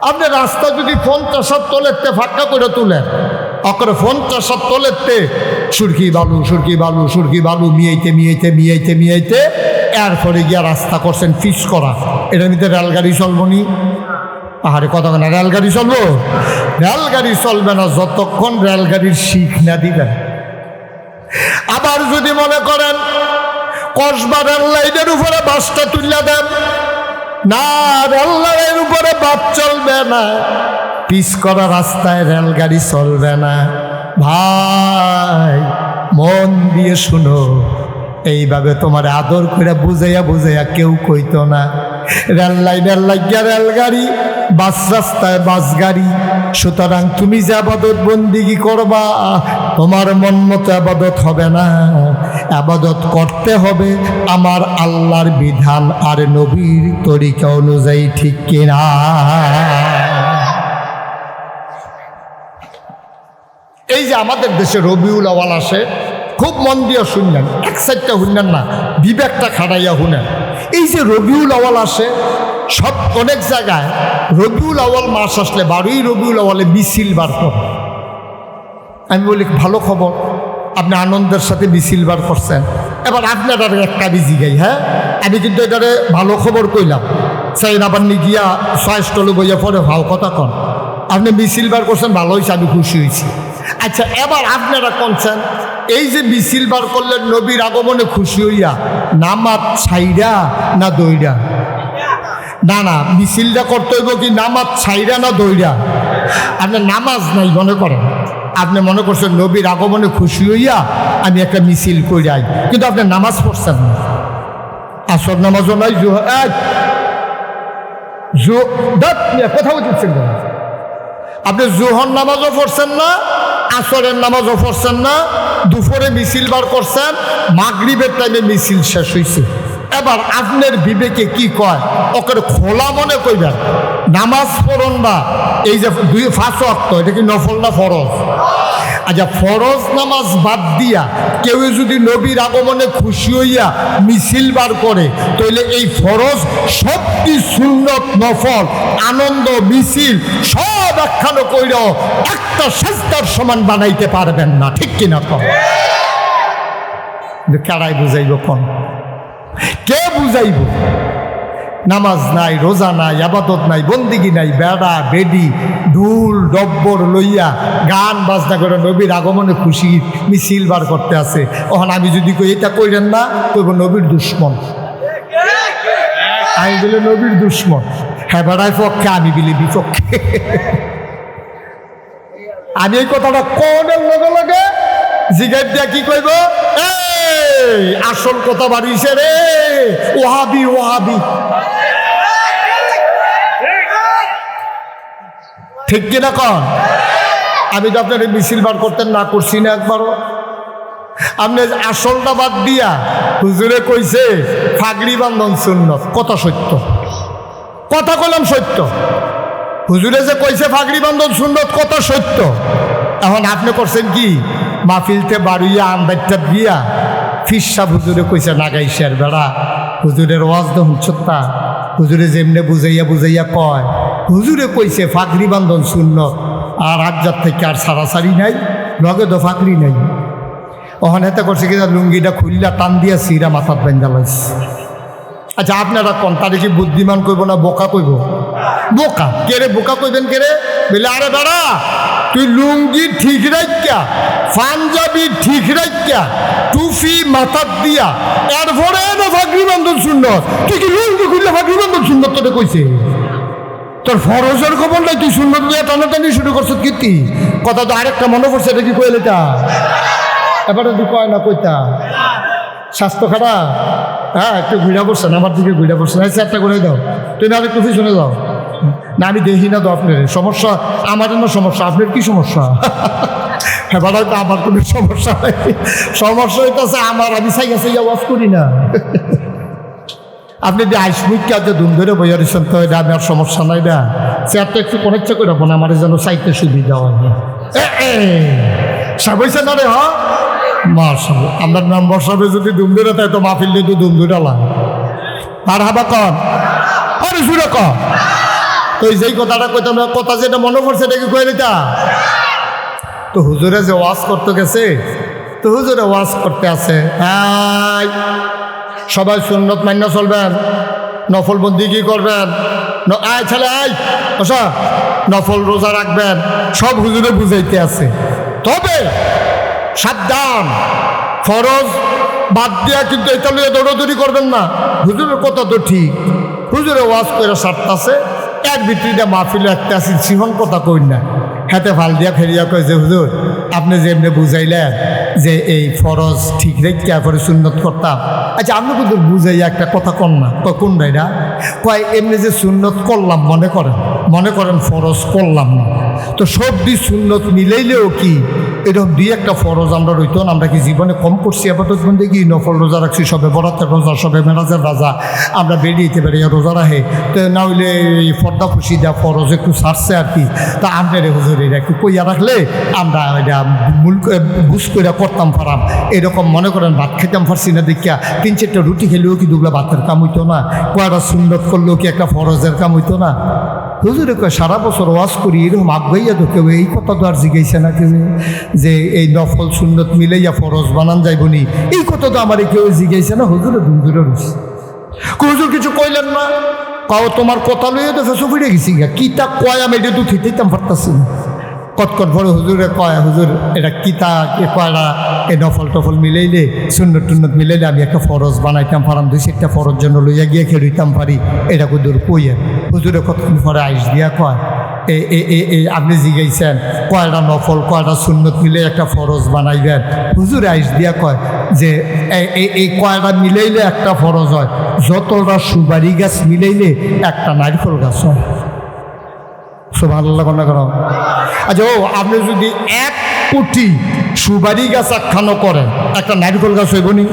আপনি রাস্তা যদি 50 তলেতে ফাঁকা করে তুলেন, অকরে 50 তলেতে সুরকি বালু সুরকি বালু সুরকি বালু মিয়াইতে এরপরে গিয়া রাস্তা করছেন ফিস করা, এটার মধ্যে রেলগাড়ি চলবো নি? আহারে কথা না, রেলগাড়ি চলবো? রেলগাড়ি চলবে না যতক্ষণ রেলগাড়ির শিখ না দিবেন। আবার যদি মনে করেন কসবা রেল লাইনের উপরে বাসটা তুলিয়া দেন, না, রেল লাইনের উপরে বাস চলবে না, পিস করা রাস্তায় রেলগাড়ি চলবে না। ভাই মন দিয়ে শুনো, এইভাবে তোমার আদর করে বুঝাইয়া কেউ কইতো না। রেল লাইনের লাগিয়া রেলগাড়ি, বাস রাস্তায় বাস গাড়ি। সুতরাং তুমি যে আবাদত বন্দিগি করবা, তোমার মন মতো আবাদত হবে না। আবাদত করতে হবে আমার আল্লাহর বিধান আর নবীর তরিকা অনুযায়ী, ঠিক কিনা? এই যে আমাদের দেশে রবিউল আওয়াল আসে, খুব মন দিয়ে শুনলেন, এক সাইডটা শুনলেন না, বিবেকটা খাটাইয়া শুনেন। এই যে রবিউল আওয়াল আসে, সব অনেক জায়গায় রবিউল আওয়াল মাস আসলে 12ই রবিউল আওয়ালে মিছিল বার করে। আমি বলি ভালো খবর, আপনি আনন্দের সাথে মিছিল বার করছেন। এবার আপনার একটা বিজি গাই, হ্যাঁ আমি কিন্তু এটারে ভালো খবর কইলাম, চাই না আপনি গিয়া 6 স্টলে বইয়া পরে ভাও কথা কন। আপনি মিছিল বার করছেন, ভালো হয়েছে, আমি খুশি হয়েছি। আচ্ছা, এবার আপনারা কোনছেন এই যে মিছিল বার করলেন নবীর আগমনে খুশি হইয়া, নামাজ ছাইরা না দইরা? না, মিছিলটা করতে হইব কি নামাজ ছাইরা না দইরা? আপনি নামাজ নাই মনে করেন, আপনি মনে করছেন নবীর আগমনে খুশি হইয়া আমি একটা মিছিল কইরাই, কিন্তু আপনি নামাজ পড়ছেন না। আসর নামাজও নাই, কোথাও দিচ্ছেন না, আপনি জোহর নামাজও পড়ছেন না, আসরের নামাজও পড়ছেন না, দুপুরে মিছিল বার করছেন, মাগরিবের টাইমে মিছিল শেষ হয়েছে। এবার আপনার বিবেকে কি কয়, ওকে খোলা মনে কইবেন নামাজ পড়ুন না, এই যে 5 ওয়াক্ত, এটা কি নফল না ফরজ? আচ্ছা ফরজ নামাজ বাদ দিয়া কেউ যদি নবীর আগমনে খুশি হইয়া মিছিল বার করে তাহলে এই ফরজ সবটি সুন্নত নফল আনন্দ মিছিল সব একখানো কইরাও একটা সাজদার সমান বানাইতে পারবেন না, ঠিক কিনা কম? কারাই বুঝাইব কোন? কে বুঝাইব? নামাজ নাই, রোজা নাই, আবাদত নাই, বন্দিগি নাই, বেড়া বেডি ঢুল ডব্বর লইয়া গান বাজনা করে নবীর আগমনে খুশি মিছিল বার করতে আছে। ওখানে আমি যদি কই এটা কইরেন না, কইব নবীর দুশ্মন। আমি বলে নবীর দুশ্মন, হ্যাঁ বেড়ায় পক্ষে, আমি বলি বিপক্ষে। আমি এই কথাটা কোনের লগে লগে জিগার দিয়া কি কইব, আসল কথা বাড়িছে রে, ওহাবি ওহাবি, ঠিক কিনা কন? আমি তো আপনার মিছিল বার করতেন না, করছি না একবারও। আপনি আসলটা বাদ দিয়া হুজুরে কইছে ফাগড়ি বান্ধন সুন্নত, কথা সত্য, কথা কইলাম সত্য। হুজুরে যে কইছে ফাগড়ি বান্ধন সুন্নত, কথা সত্য। এখন আপনি করছেন কি, মাহফিলতে বাড়িয়া আন্দাজটা দিয়া ফিরসা হুজুরে কইছে নাগাইশের বেড়া, হুজুরের ওয়াজ তো হুচ্ছতা, হুজুরে যেমনে বুঝাইয়া বুঝাইয়া কয়, হুজুরে কইছে ফাগড়ি বান্ধন সুন্নত, আর আজ্জার থেকে আর সারাসারি নাই, লগে তো ফাগড়ি নাই। ওখানে এতে করছে কি, লুঙ্গিটা খুললা টান দিয়া সিরা মাথাত বেঁধা লাইছে। আচ্ছা আপনারা কোন তারে কি বুদ্ধিমান কইব না বোকা কইব? বোকা। কেরে বোকা কইবেন কেরে? বলে আরে বেড়া তুই লুঙ্গি ঠিক রাখিয়া, পাঞ্জাবি ঠিক রাখিয়া, টুফি মাথার দিয়া, এরপরে না ফাগড়ি বান্ধন সুন্নত, তুই কি লুঙ্গি খুললে ফাগড়ি বান্ধন সুন্নত তোরে কইছে? তোর ফরজের খবর নাই, তুই সুন্নত দিয়া টানাটানি শুরু করছ কীর্তি। কথা তো আরেকটা মনে পড়ছে, এটা কি কইলে তা এবারে তুই কয় না কইতা স্বাস্থ্য খারাপ? হ্যাঁ একটু ঘুরা পড়ছেন, আমার দিকে ঘুরা পড়ছেন, একটা করে দাও, তুই না আরেকটু পিছনে যাও না, আমি দেখি না তো আপনার সমস্যা, আমার জন্য সমস্যা, আপনার কি সমস্যা? হ্যাঁ বাড়াই তো আমার কোনো সমস্যা নাই, সমস্যা হইতেছে আমার, আমি সাইয়া সাইয়া ওয়াজ করি না। আপনি যে আইসমুখকে আজ ধুম ধরে বইয়া দিচ্ছেন তো, এটা আমি আর সমস্যা নাই না, চেয়ারটা একটু কনেকটা করে রাখবো না, আমার যেন চাইতে সুবিধা হয়। সাবইছে না রে? হ্যাঁ মাশাআল্লাহ, আপনার মেম্বার সাহেব যদি ধুম ধরে তাই তো মাহফিল দিয়ে তো ধুম ধরে লাগে। আর হাবা কন, আরে শুনে কন তো, যেই কথাটা কইতাম, কথা যেটা মনে পড়ছে এটা কি কয়ে নিতা? তো হুজুরে যে ওয়াজ করতে গেছে, তো হুজুরে ওয়াজ করতে আছে, সবাই সুন্নত মান্য চলবেন, নফল বন্দি কি করবেন, আয় ছেলে আয় বসা, নফল রোজা রাখবেন, সব হুজুরে বুঝাইতে আছে। তবে সাবধান, ফরজ বাদ দিয়া কিন্তু এটা লিয়ে দৌড়াদৌড়ি করবেন না। হুজুরের কথা তো ঠিক, হুজুরে ওয়াজ করে সারতাছে, এক ভিতরিটা মাহফিলে একটা আছে, সিহন কথা কই না, হাতে ফাল দিয়া ফেরিয়া কয় যে হুজুর আপনি যে এমনি বুঝাইলেন যে এই ফরজ ঠিক রেখে করে সুন্নত করতাম, আচ্ছা আপনি কিন্তু বুঝাইয়া একটা কথা কন না। কোন ভাইরা কয় এমনি যে সুন্নত করলাম, মনে করেন ফরজ করলাম না, তো সবটি সুন্নত মিলাইলেও কি এরকম দুই একটা ফরজ আমরা রইত না? আমরা কি জীবনে কম করছি? আপাতত বন্ধে কি নফল রোজা রাখছি, সবে বরাতের রোজা, সবে মেরাজের রোজা, আমরা বেরিয়েতে পারি রোজা রাখে, তো না হইলে এই ফর্দা খুশি দেওয়া ফরজ একটু ছাড়ছে আর কি, তা আপনার হুজুরের একটু কইয়া রাখলে আমরা এটা মূল বুঝ করে করতাম পারাম। এরকম মনে করেন ভাত খেতাম পারছি না দেখিয়া 3-4টা রুটি খেলেও কি দুগুলা ভাতের কাম হইতো না? কয়টা সুন্নত করলেও কি একটা ফরজের কাম হইতো না? হুজুরে কয় সারা বছর ওয়াজ করি, এরকম আগাইয়া তো কেউ এই কথা তো আর জিজ্ঞাসা না কেউ যে এই নফল সুন্নত মিলাইয়া ফরজ বানান যাইবনি, এই কথা তো আমার কেউ জিজ্ঞাসা না। হুজুরে ধুমধুরে রয়েছে, হুজুর কিছু কইলেন না, কাও তোমার কথা লইয়া তো ফেসো ফিরে গেছি গা, কি তা কয় আমি এটা তো খেতেইতাম পারতাছি না। কটকট ভরে হুজুরে কয়, হুজুর এটা কিতা কয়টা এই নফল টফল মিলাইলে সুন্নত টুন্নত মিলাইলে আমি একটা ফরজ বানাইতাম পারাম, 2-4টা ফরজ জন্য লইয়া গিয়ে খেলইতাম পারি, এটা কুদুর কইয়া। হুজুরে কতক্ষণ পরে আইস দিয়া কয়, এই আপনি জিগাইছেন কয়টা নফল কয়টা সুন্নত মিলে একটা ফরজ বানাইবেন? হুজুরে আইস দিয়া কয় যে এই কয়টা মিলাইলে একটা ফরজ হয়, যতটা সুপারি গাছ মিলাইলে একটা নারকেল গাছ হয়। সুবহানাল্লাহ করো। আচ্ছা ও আপনি যদি 1 কোটি সুপারি গাছ একখানো করেন, একটা নারকেল গাছ হইবনি?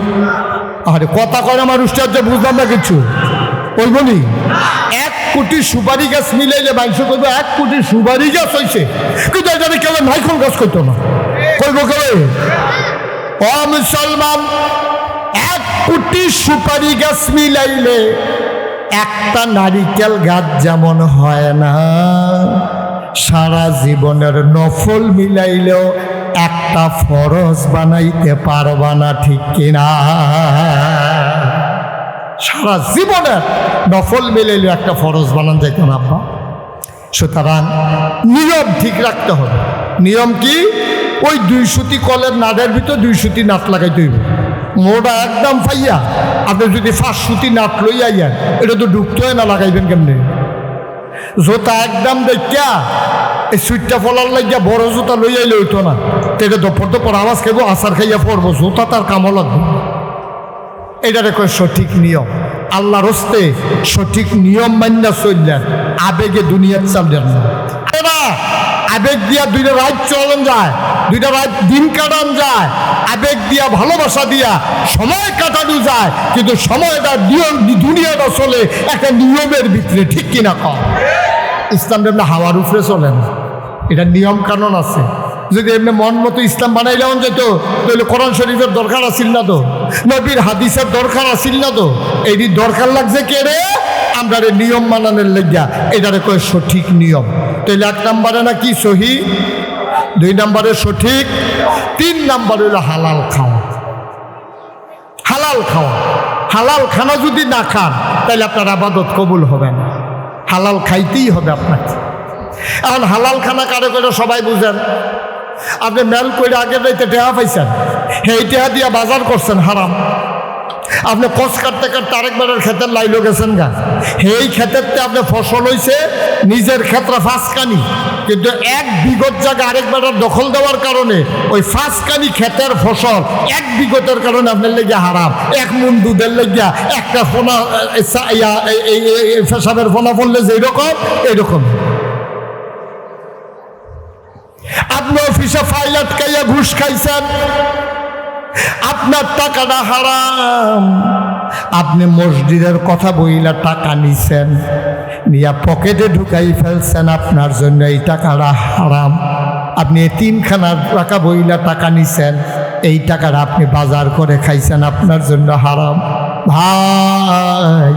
আরে কথা কয় আমার উস্তাদ, যে বুঝলাম না কিছু হইবনি? 1 কোটি সুপারি গাছ মিলাইলে মানুষ করবে 1 কোটি সুপারি গাছ হয়েছে, কিন্তু এটা কেউ নারকেল গাছ করতো না। কইব কে? ও মুসলমান, 1 কোটি সুপারি গাছ মিলাইলে একটা নারিকেল গাছ যেমন হয় না, সারা জীবনের নফল মিলাইলেও একটা ফরজ বানাইতে পারবা না, ঠিক কিনা? সারা জীবনের নফল মিলাইলেও একটা ফরজ বানান যাইত না আব্বা। সুতরাং নিয়ম ঠিক রাখতে হবে। নিয়ম কি? ওই 2 সুতি কলের নাটের ভিতর 2 সুতি নাট লাগাইতে হইব। মোটা একদম ফাইয়া আপনি যদি 5 সুতি নাট লই আইয়ান, এটা তো ঢুকতে হয় না, লাগাইবেন কেমনে? জোতা একদম দেখা এই সুইটটা ফলার লাগিয়া বড় জোতা লই আইলে হইতো না, তো এটা দপর আওয়াজ খাইব, আচার খাইয়া পড়বো, জোতা তার কামও লাগবে। এটারে কয় সঠিক নিয়ম। আল্লাহর হস্তে সঠিক নিয়ম মান্না চললেন, আবেগে দুনিয়ার চাললেন না। আবেগ দিয়া 2টা রাত চলন যায়, 2টা রাত দিন কাটান যায়, আবেগ দিয়া ভালোবাসা দিয়া সময় কাটানো যায়, কিন্তু সময়টা দুনিয়াটা চলে একটা নিয়মের ভিতরে, ঠিক কিনা কম? ইসলাম এমনি হাওয়ার উপরে চলে না, এটা নিয়ম কানুন আছে। যদি এমনি মন মতো ইসলাম বানাইলেও যেত, তাহলে কোরআন শরীফের দরকার আছিল না তো, নবীর হাদিসের দরকার আছিল না তো। এইটি দরকার লাগছে কে রে? আমরা নিয়ম মানানোর লেগা। এটারে কয় সঠিক নিয়ম। তাহলে 1 নম্বরে না কি সহি, 2 নম্বরে সঠিক, 3 নম্বর হইল হালাল খাওয়া। হালাল খাওয়া, হালাল খানা যদি না খান তাহলে আপনার আবাদত কবুল হবে না। হালাল খাইতেই হবে আপনাকে। এখন হালাল খানা কারে করে সবাই বুঝেন। আপনি মেল করে আগের রাইতে টেহা পাইছেন, সেই টেহা দিয়া বাজার করছেন হারাম। আপনি কষ কাটতে কাটতে আরেকবারের ক্ষেতের লাইলো গেছেন গা, সেই ক্ষেতেরতে আপনি ফসল হয়েছে নিজের ক্ষেত্রে 5 কানি, কিন্তু 1 বিঘত জায়গা আরেকবারের দখল দেওয়ার কারণে ওই 5 কানি ক্ষেতের ফসল 1 বিঘতের কারণে আপনার লেগে হারাম। 1 মণ দুধের লেগিয়া একটা ফোনা পেশাবের ফোনা পড়লে যেরকম এইরকম। আপনি অফিসে ফাইল আটকাইয়া ঘুষ খাইছেন, আপনার টাকাটা হারাম। আপনি মসজিদের কথা বইলা টাকা নিছেন, নিয়া পকেটে ঢুকাই ফেলছেন, আপনার জন্য এই টাকাটা হারাম। আপনি এতিমখানার টাকা বইলা টাকা নিছেন, এই টাকাটা আপনি বাজার করে খাইছেন, আপনার জন্য হারাম। ভাই,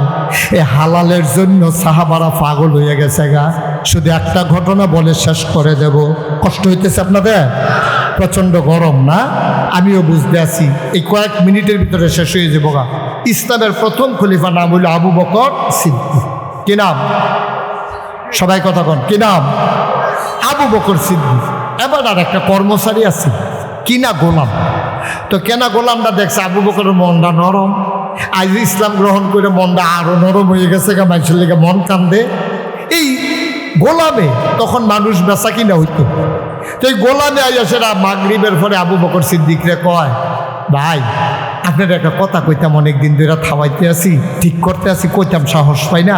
এই হালালের জন্য সাহাবারা পাগল হয়ে গেছে গা। শুধু একটা ঘটনা বলে শেষ করে দেব। কষ্ট হইতেছে আপনাদের? প্রচণ্ড গরম না? আমিও বুঝতে আছি, এই কয়েক মিনিটের ভিতরে শেষ হয়ে যাবো গা। ইসলামের প্রথম খলিফা নাম হইল আবু বকর সিদ্দিক। কি নাম? সবাই কথা কন, কি নাম? আবু বকর সিদ্দিক। এবার আর একটা কর্মচারী আছে কিনা গোলাম। তো কেনা গোলামটা দেখছে আবু বকরের মনটা নরম, আজ ইসলাম গ্রহণ করে মনটা আরো নরম হয়ে গেছে গা, মানুষের লেগে মন কান্দে। এই গোলামে তখন মানুষ বেচা কিনা হইতো। তো এই গোলামে আইয়া সেটা মাগরিবের পরে আবু বকর সিদ্দিকরে কয়, ভাই আপনার একটা কথা কইতাম, অনেকদিন ধরে থামাইতে আসি, ঠিক করতে আসি, কইতাম সাহস পাই না।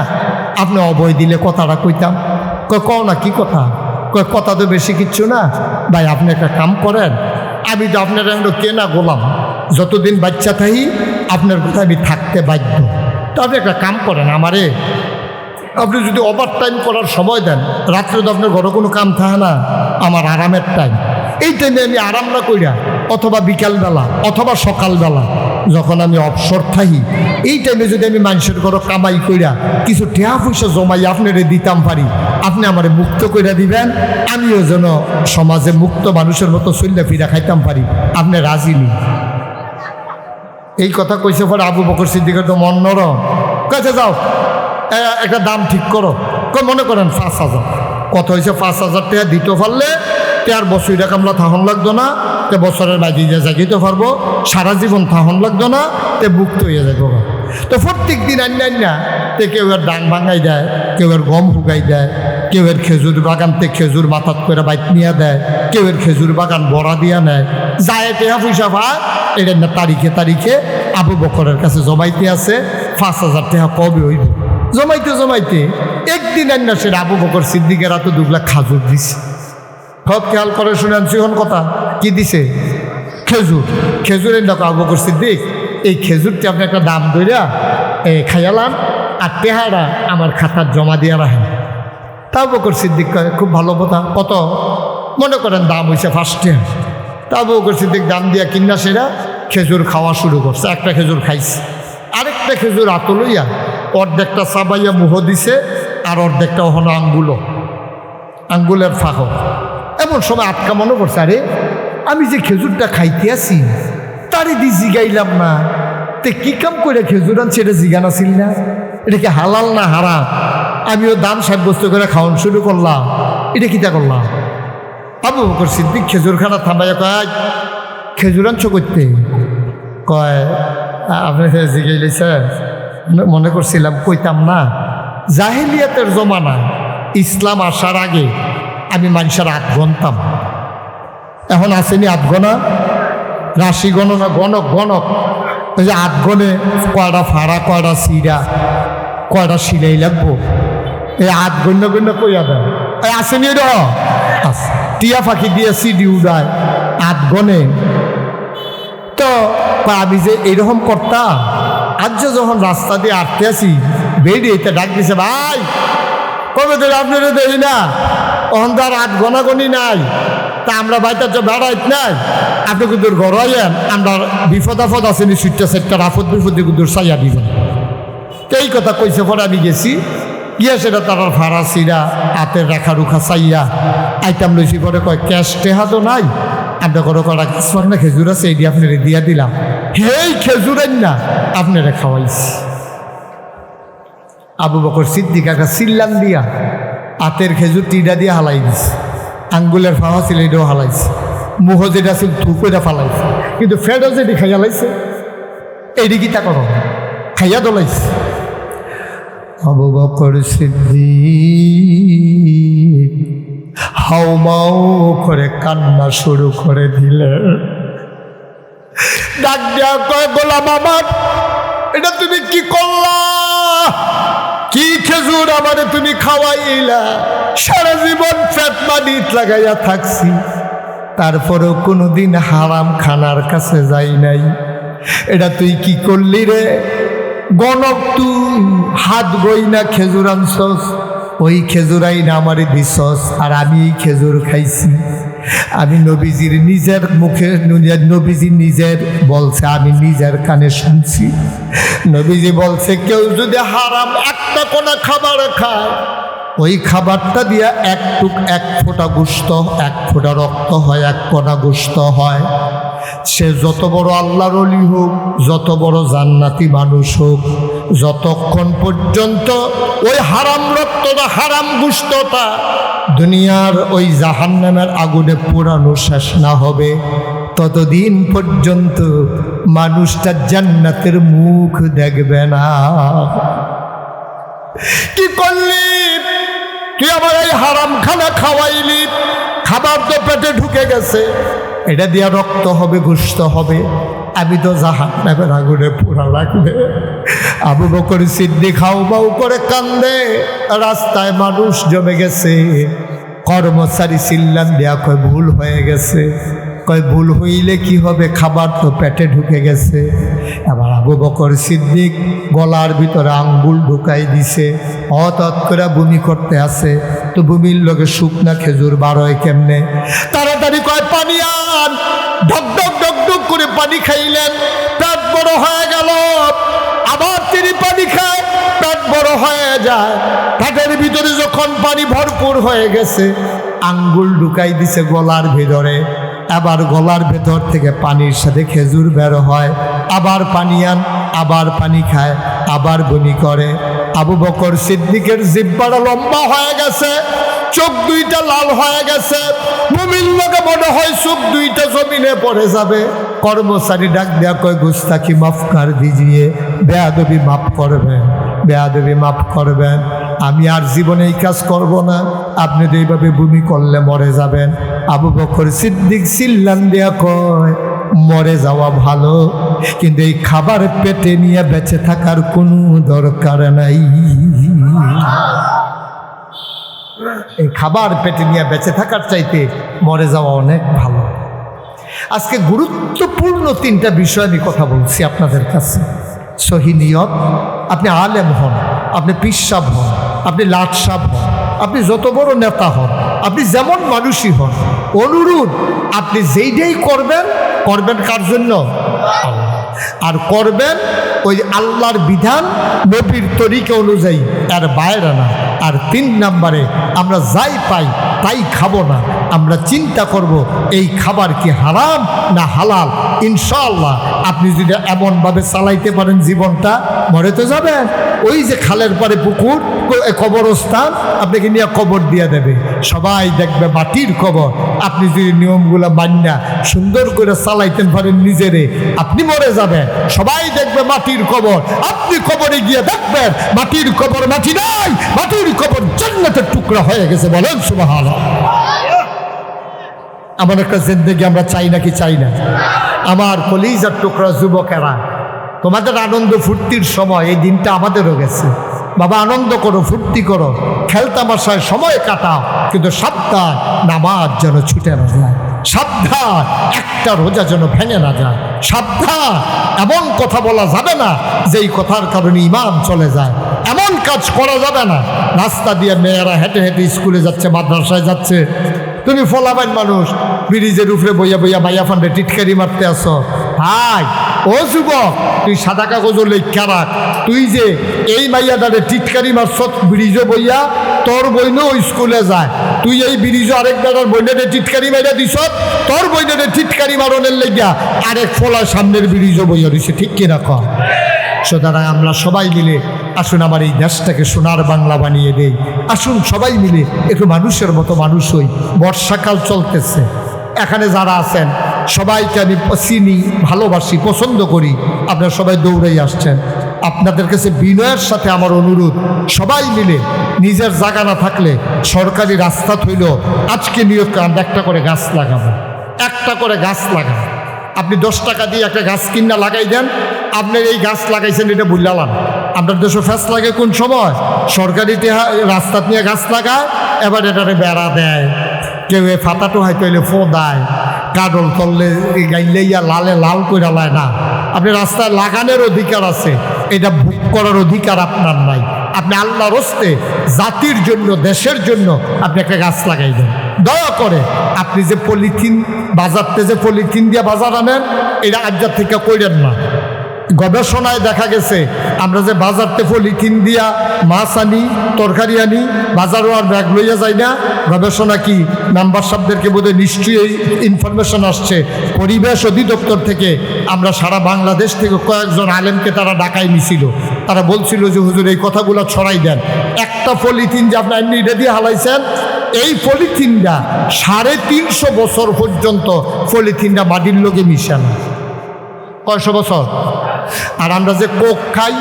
আপনি অবয় দিলে কথাটা কইতাম। কয় কও না, কি কথা? কয় কথা তো বেশি কিচ্ছু না ভাই, আপনি একটা কাম করেন, আমি তো আপনার কেনা গোলাম, যতদিন বাচ্চা থাকি আপনার কোথায় আমি থাকতে বাধ্য। তো আপনি একটা কাম করেন, আমারে আপনি যদি ওভার টাইম করার সময় দেন, রাত্রে তো আপনার ঘরে কোনো কাম থাকে না, আমার আরামের টাইম, এই টাইমে আমি আরাম না কইরা অথবা বিকালবেলা অথবা সকালবেলা যখন আমি অবসর থাকি, এই টাইমে যদি আমি মানুষের ঘরে কামাই কইরা কিছু টেহা পয়সা জমাই আপনারে দিতাম পারি, আপনি আমারে মুক্ত কইরা দিবেন, আমিও যেন সমাজে মুক্ত মানুষের মতো চল্লা ফিরা খাইতাম পারি। আপনি রাজি নি? এই কথা কইছে পরে আবু বকর সিদ্দিকের তো মন নরম। কাছে যাও, একটা দাম ঠিক করো। মনে করেন 5,000। কত হয়েছে? 5,000 টাকা দিতে পারলে আর বছরটা কামলা থাহন লাগতো না, তে বছরের বাজি যা জাগিতে পারবো, সারা জীবন থাহন লাগতো না, তে মুক্ত হয়ে যাবো। তো প্রত্যেক দিন আন্যা তে কেউ এর ডাং ভাঙাই দেয়, কেউ এর গম হুগাই দেয়, কেউ এর খেজুর বাগান থেকে খেজুর মাথাত করে বাইক নিয়ে দেয়, কেউ এর খেজুর বাগান বড়া দিয়া নেয়, যায় টেহা পয়সা ভাত এটা না তারিখে তারিখে আবু বকরের কাছে জমাইতে আছে। 5,000 টাকা কবে হইব? জমাইতে জমাইতে একদিন আন্যা সেটা আবু বকর সিদ্দিকের হাতে 2 লাখ খাজুর দিছে। সব খেয়াল করে শুনেন সিহন কথা কি দিছে? খেজুর। খেজুরের দেখো আবু বকর সিদ্দিক, এই খেজুরটি আপনি একটা দাম ধরিয়া খাইয়ালাম, আর টেহারা আমার খাতার জমা দিয়ে রাখেন। তা আবু বকর সিদ্দিক খুব ভালো কথা। কত? মনে করেন দাম হয়েছে 5 টাকা। তা আবু বকর সিদ্দিক দাম দিয়া কিনা সেরা খেজুর খাওয়া শুরু করছে। একটা খেজুর খাইছে, আরেকটা খেজুর আতো লইয়া অর্ধেকটা চাবাইয়া মুহ দিছে, আর অর্ধেকটা হলো আঙ্গুলের ফাঁক। এমন সময় আটকা মনে করছে, আরে আমি যে খেজুরটা খাইতে আসি তারই দি জিগাইলাম না, তে কি কাম করে খেজুর আনছে এটা জিগান আসিল না, এটা কি হালাল না হারাম? আমিও দাম সাব্যস্ত করে খাওয়ান শুরু করলাম, এটা কিতা করলাম? আবু বকর সিদ্দিক খেজুর খানা থামাইয়া কয়, খেজুর আনছো করতে? কয় আপনি জিগাইলেছে, মনে করছিলাম কইতাম না। জাহেলিয়াতের জমানায় ইসলাম আসার আগে আমি মানুষের আট গণতাম। এখন আসেনি আট গণা, রাশি গণনা, গণক ওই যে আট গণে কয়টা ফাড়া, কয়টা সিরা, কয়টা সিলাই লাগবো, এই আট গণ্য কইয়া দেয়। আসেনি র টিয়া ফাঁকি দিয়ে সিডি উড়ায় আট গণে। তো আমি যে এইরকম করতাম, আজ যখন রাস্তা দিয়ে আটকে আসি বেরিয়ে ডাক দিছে, ভাই কবে ধরে আপনারা দেখি না, তখন তো আর আট গণাগণি নাই, তা আমরা বাইতে বেড়াইত নাই, আপনি কিন্তু ঘর আইয়েন, আমরা বিপদ আপদ আসেনি সুইটটা সেটটা আপদ বিপদ কিন্তু চাইয়া দিবেন। তো এই কথা কইছে। পরে আমি গেছি গিয়া সেটা তার ভাড়া সিরা হাতের রেখা রুখা চাইয়া আইটাম লইছি। পরে কয় ক্যাশ টেহা তো নাই, আপনার কোনো কটা কাজ না খেজুর আছে, এটি আপনারা দিয়া দিলাম। হেই খেজুরের না আপনারা খাওয়াইছি। আবু বকর সিদ্দিক একটা সিল্লান দিয়া হাতের খেজুর টিডা দিয়ে হালাই দিছে, আঙ্গুলের ফাওয়া ছিল এটাও হালাইছে, মুহ যেটা ছিল থুকোটা ফালাইছে, কিন্তু ফেডও যেটি খাইয়া লাইছে এইটি কি তা করো খাইয়া দলাইছে। আবু বকর সিদ্দিক হাউমাউ করে কান্না শুরু করে দিলে। ডাক দেয়া কয়, গোলাম আমার, এটা তুমি কি করলা? কি খেজুর আমারে তুমি খাওয়াইলা? সারা জীবন পেট মানিত লাগাইয়া থাকছি, তারপরেও কোনোদিন হারাম খানার কাছে যাই নাই। এটা তুই কি করলি রে? গণক তুই হাত গই না খেজুর আনছস, ওই খেজুরাই না আমারে দিছস, আর আমি এই খেজুর খাইছি। আমি নবীজির নিজের মুখে, নবীজি নিজের বলছে, আমি নিজের কানে শুনছি। নবীজি বলছে, কেউ যদি হারাম একটা কোনা খাবার খায়, ওই খাবারটা দিয়া এক ফোঁটা গোশত, এক ফোঁটা রক্ত হয়, এক কোনা গোশত হয়। সে যত বড় আল্লাহর ওলি হোক, যত বড় জান্নাতি মানুষ হোক, যতক্ষণ পর্যন্ত ওই হারাম রক্তটা, হারাম গোশতটা দুনিয়ার ওই জাহান্নামের আগুনে পোড়ানো শেষ না হবে, ততদিন পর্যন্ত মানুষটা জান্নাতের মুখ দেখবে না। কি করলি তুই? আমার এই হারাম খানা খাওয়াইলি, খাবার তো পেটে ঢুকে গেছে, এটা দিয়া রক্ত হবে, গোশত হবে, আমি তো জাহান্নামের আগুনে পোড়া লাগবে। আবু বকর সিদ্দিক হাউমাউ করে কান্দে। রাস্তায় মানুষ জমে গেছে। কর্মচারী চিল্লান দেয়া কয়, ভুল হয়ে গেছে। কয়, ভুল হইলে কি হবে, খাবার তো পেটে ঢুকে গেছে। আবার আবু বকর সিদ্দিক গলার ভিতরে আঙ্গুল ঢুকাই দিছে, হঠাৎ করে বমি করতে আসে। তো বমির লগে শুকনা খেজুর বার হয় কেমনে? তাড়াতাড়ি কয়, পানি আন। ঢক ঢক ঢক ঢক করে পানি খাইলেন, পেট বড় হয়ে গেল। আবার তিনি পানি খায়, পেট বড় হয়ে যায়। পেটের ভিতরে যখন পানি ভরপুর হয়ে গেছে, আঙ্গুল ঢুকাই দিছে গলার ভিতরে। আবার গলার ভেতর থেকে পানির সাথে খেজুর বের হয়। আবার পানি আন, আবার পানি খায়, আবার বমি করে। আবু বকর সিদ্দিকের জিহ্বাটা লম্বা হয়ে গেছে, চোখ দুইটা লাল হয়ে গেছে। মুমিন লোকে মনে হয় চোখ দুইটা জমিনে পড়ে যাবে। কর্মচারী ডাক দেয়া কয়, গুস্তাখি মাফ কর দিজিয়ে, বেয়াদবি মাফ করবেন, বেয়াদবি মাফ করবেন। আমি আর জীবনে এই কাজ করব না, আপনি তো এইভাবে বমি করলে মরে যাবেন। আবু বকর সিদ্দিক চিল্লান দেয়া কয়, মরে যাওয়া ভালো, কিন্তু এই খাবার পেটে নিয়ে বেঁচে থাকার কোনো দরকার নাই। এই খাবার পেটে নিয়ে বেঁচে থাকার চাইতে মরে যাওয়া অনেক ভালো। আজকে গুরুত্বপূর্ণ তিনটা বিষয় নিয়ে কথা বলছি আপনাদের কাছে। সহি নিয়ত, আপনি আলেম হন, আপনি পিসাব হন, আপনি লাটসাব হন, আপনি যত বড় নেতা হন, আপনি যেমন মানুষই হন, অনুরোধ, আপনি যেইটাই করবেন, করবেন কার জন্য? আল্লাহ। আর করবেন ওই আল্লাহর বিধান নবীর তরিকা অনুযায়ী, আর বাইরে না। আর 3 নম্বরে, আমরা যাই পাই তাই খাবো না, আমরা চিন্তা করব এই খাবার কি হারাম না হালাল। ইনশাআল্লাহ আপনি যদি এমনভাবে চালাইতে পারেন জীবনটা, মরে তো যাবেন। ওই যে খালের পারে পুকুর, কবরস্থান আপনাকে নিয়ে কবর দিয়ে দেবে, সবাই দেখবে মাটির কবর। আপনি যদি নিয়মগুলো মান্না সুন্দর করে চালাইতে পারেন নিজেরে, আপনি মরে যাবেন, সবাই দেখবে মাটির কবর। আপনি কবরে গিয়ে দেখবেন মাটির কবর মাটি নাই, মাটির কবর জান্নাতের টুকরা হয়ে গেছে। বলেন সুবহানাল্লাহ। এমন একটা জিন্দেগি আমরা চাই নাকি চাই না? আমার কলিজার টুকরা যুবকেরা, তোমাদের আনন্দ ফুর্তির সময়, এই দিনটা আমাদেরও গেছে। বাবা, আনন্দ করো, ফুর্তি করো, খেলতামাশায় সময় কাটাও, কিন্তু সাবধান নামাজ যেন ছুটে না যায়, সাবধান একটা রোজা যেন ভেঙে না যায়, সাবধান এমন কথা বলা যাবে না যেই কথার কারণে ঈমান চলে যায়, এমন কাজ করা যাবে না। রাস্তা দিয়ে মেয়েরা হেঁটে হেঁটে স্কুলে যাচ্ছে, মাদ্রাসায় যাচ্ছে, তুমি ফলাবাইন মানুষ ব্রিজের উপরে বইয়া বইয়া মাইয়া ফান্ডে টিটকারি মারতে আসো। হাই ও যুবক, তুই সাদা কাগজও লেখা রাখ, তুই যে এই মাইয়াটারে টিটকারি মারছ ব্রিজে বইয়া, তোর বইনও স্কুলে যায়, তুই এই ব্রিজে আরেক দাদার বইনেরে টিটকারি মাইরা দিছ, তোর বইনেরে টিটকারি মারনের লেগিয়া আরেক ফলা সামনের ব্রিজে বইয়া দিছে, ঠিক কিনা কর? সুতরাং আমরা সবাই মিলে আসুন আমার এই দেশটাকে সোনার বাংলা বানিয়ে দেই। আসুন সবাই মিলে একটু মানুষের মতো মানুষ হই। বর্ষাকাল চলতেছে, এখানে যারা আছেন সবাইকে আমি চিনি, ভালোবাসি, পছন্দ করি। আপনারা সবাই দৌড়েই আসছেন। আপনাদের কাছে বিনয়ের সাথে আমার অনুরোধ, সবাই মিলে নিজের জায়গা না থাকলে সরকারি রাস্তা থইল আজকে নিয়োগ আমরা একটা করে গাছ লাগাবো, একটা করে গাছ লাগাবো। আপনি 10 টাকা দিয়ে একটা গাছ কিনা লাগাই দেন, আপনার এই গাছ লাগাইছেন এটা বুঝলাম। আপনার দেশে ফ্যাস লাগে কোন সময়? সরকারি রাস্তা নিয়ে গাছ লাগায়, এবার এটারে বেড়া দেয়, কেউ এ ফাতাটো হয়তো এলে ফো দেয়, কাডল তললে গাইলেইয়া লালে লাল করে লায় না। আপনি রাস্তায় লাগানোর অধিকার আছে, এটা বুক করার অধিকার আপনার নাই। আপনি আল্লাহর হস্তে জাতির জন্য, দেশের জন্য আপনি একটা গাছ লাগাই দেন। দয়া করে আপনি যে পলিথিন বাজারতে, যে পলিথিন দিয়ে বাজার আনেন, এটা আজ্জার থেকে কইরেন না। গবেষণায় দেখা গেছে আমরা যে বাজারতে পলিথিন দিয়া মাছ আনি, তরকারি আনি, বাজারও আর ব্যাগ লইয়া যাই না। গবেষণা কি, মেম্বার সাহেবদেরকে বোধহয় নিশ্চয়ই ইনফরমেশন আসছে পরিবেশ অধিদপ্তর থেকে। আমরা সারা বাংলাদেশ থেকে কয়েকজন আলেমকে তারা ডাকাই নিছিল, তারা বলছিল যে হুজুর এই কথাগুলো ছড়াই দেন। একটা পলিথিন যে আপনি এটা দিয়ে হালাইছেন, এই পলিথিনটা 350 বছর পর্যন্ত পলিথিনটা মাটির লোকে মিশে না। কয়শো বছর? আর আমরা যে কোক খাই,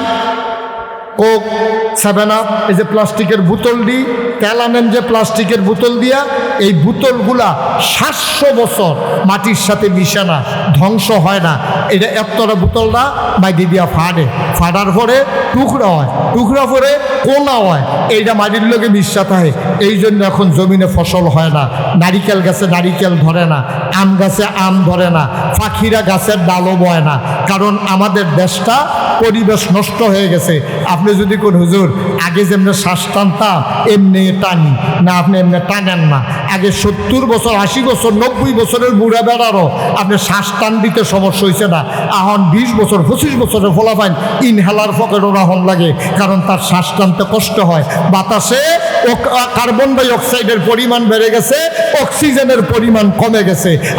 কোক, 7 আপ, এই যে প্লাস্টিকের বোতল দিই, তেল আনেন যে প্লাস্টিকের বোতল দিয়া, এই বোতলগুলা 700 বছর মাটির সাথে মিশে না, ধ্বংস হয় না। এটা এতটা বোতলটা মাটি দিয়া ফাটার পরে টুকরা হয়, টুকরা পরে কোনা হয়, এইটা মাটির লোকে মিশাতে হয়। এই জন্য এখন জমিনে ফসল হয় না, নারিকেল গাছে নারিকেল ধরে না, আম গাছে আম ধরে না, পাখিরা গাছের ডালও বয় না, কারণ আমাদের দেশটা পরিবেশ নষ্ট হয়ে গেছে। আপনি যদি কোন হুজুর আগে যেমনি শ্বাস টানতাম এমনি টানি না, আপনি এমনি টানেন না। আগে 70 বছর, 80 বছর, 90 বছরের বুড়া বেড়ারও আপনি শ্বাস টান দিতে সমস্যা হয়েছে না। এখন 20 বছর, 25 বছরের ফলাফাইন ইনহেলার পকেট ওরাহন লাগে, কারণ তার শ্বাস টানতে কষ্ট হয়। বাতাসে কার্বন ডাই অক্সাইডের পরিমাণ বেড়ে গেছে, অক্সিজেনের পরিমাণ কমে গেছে।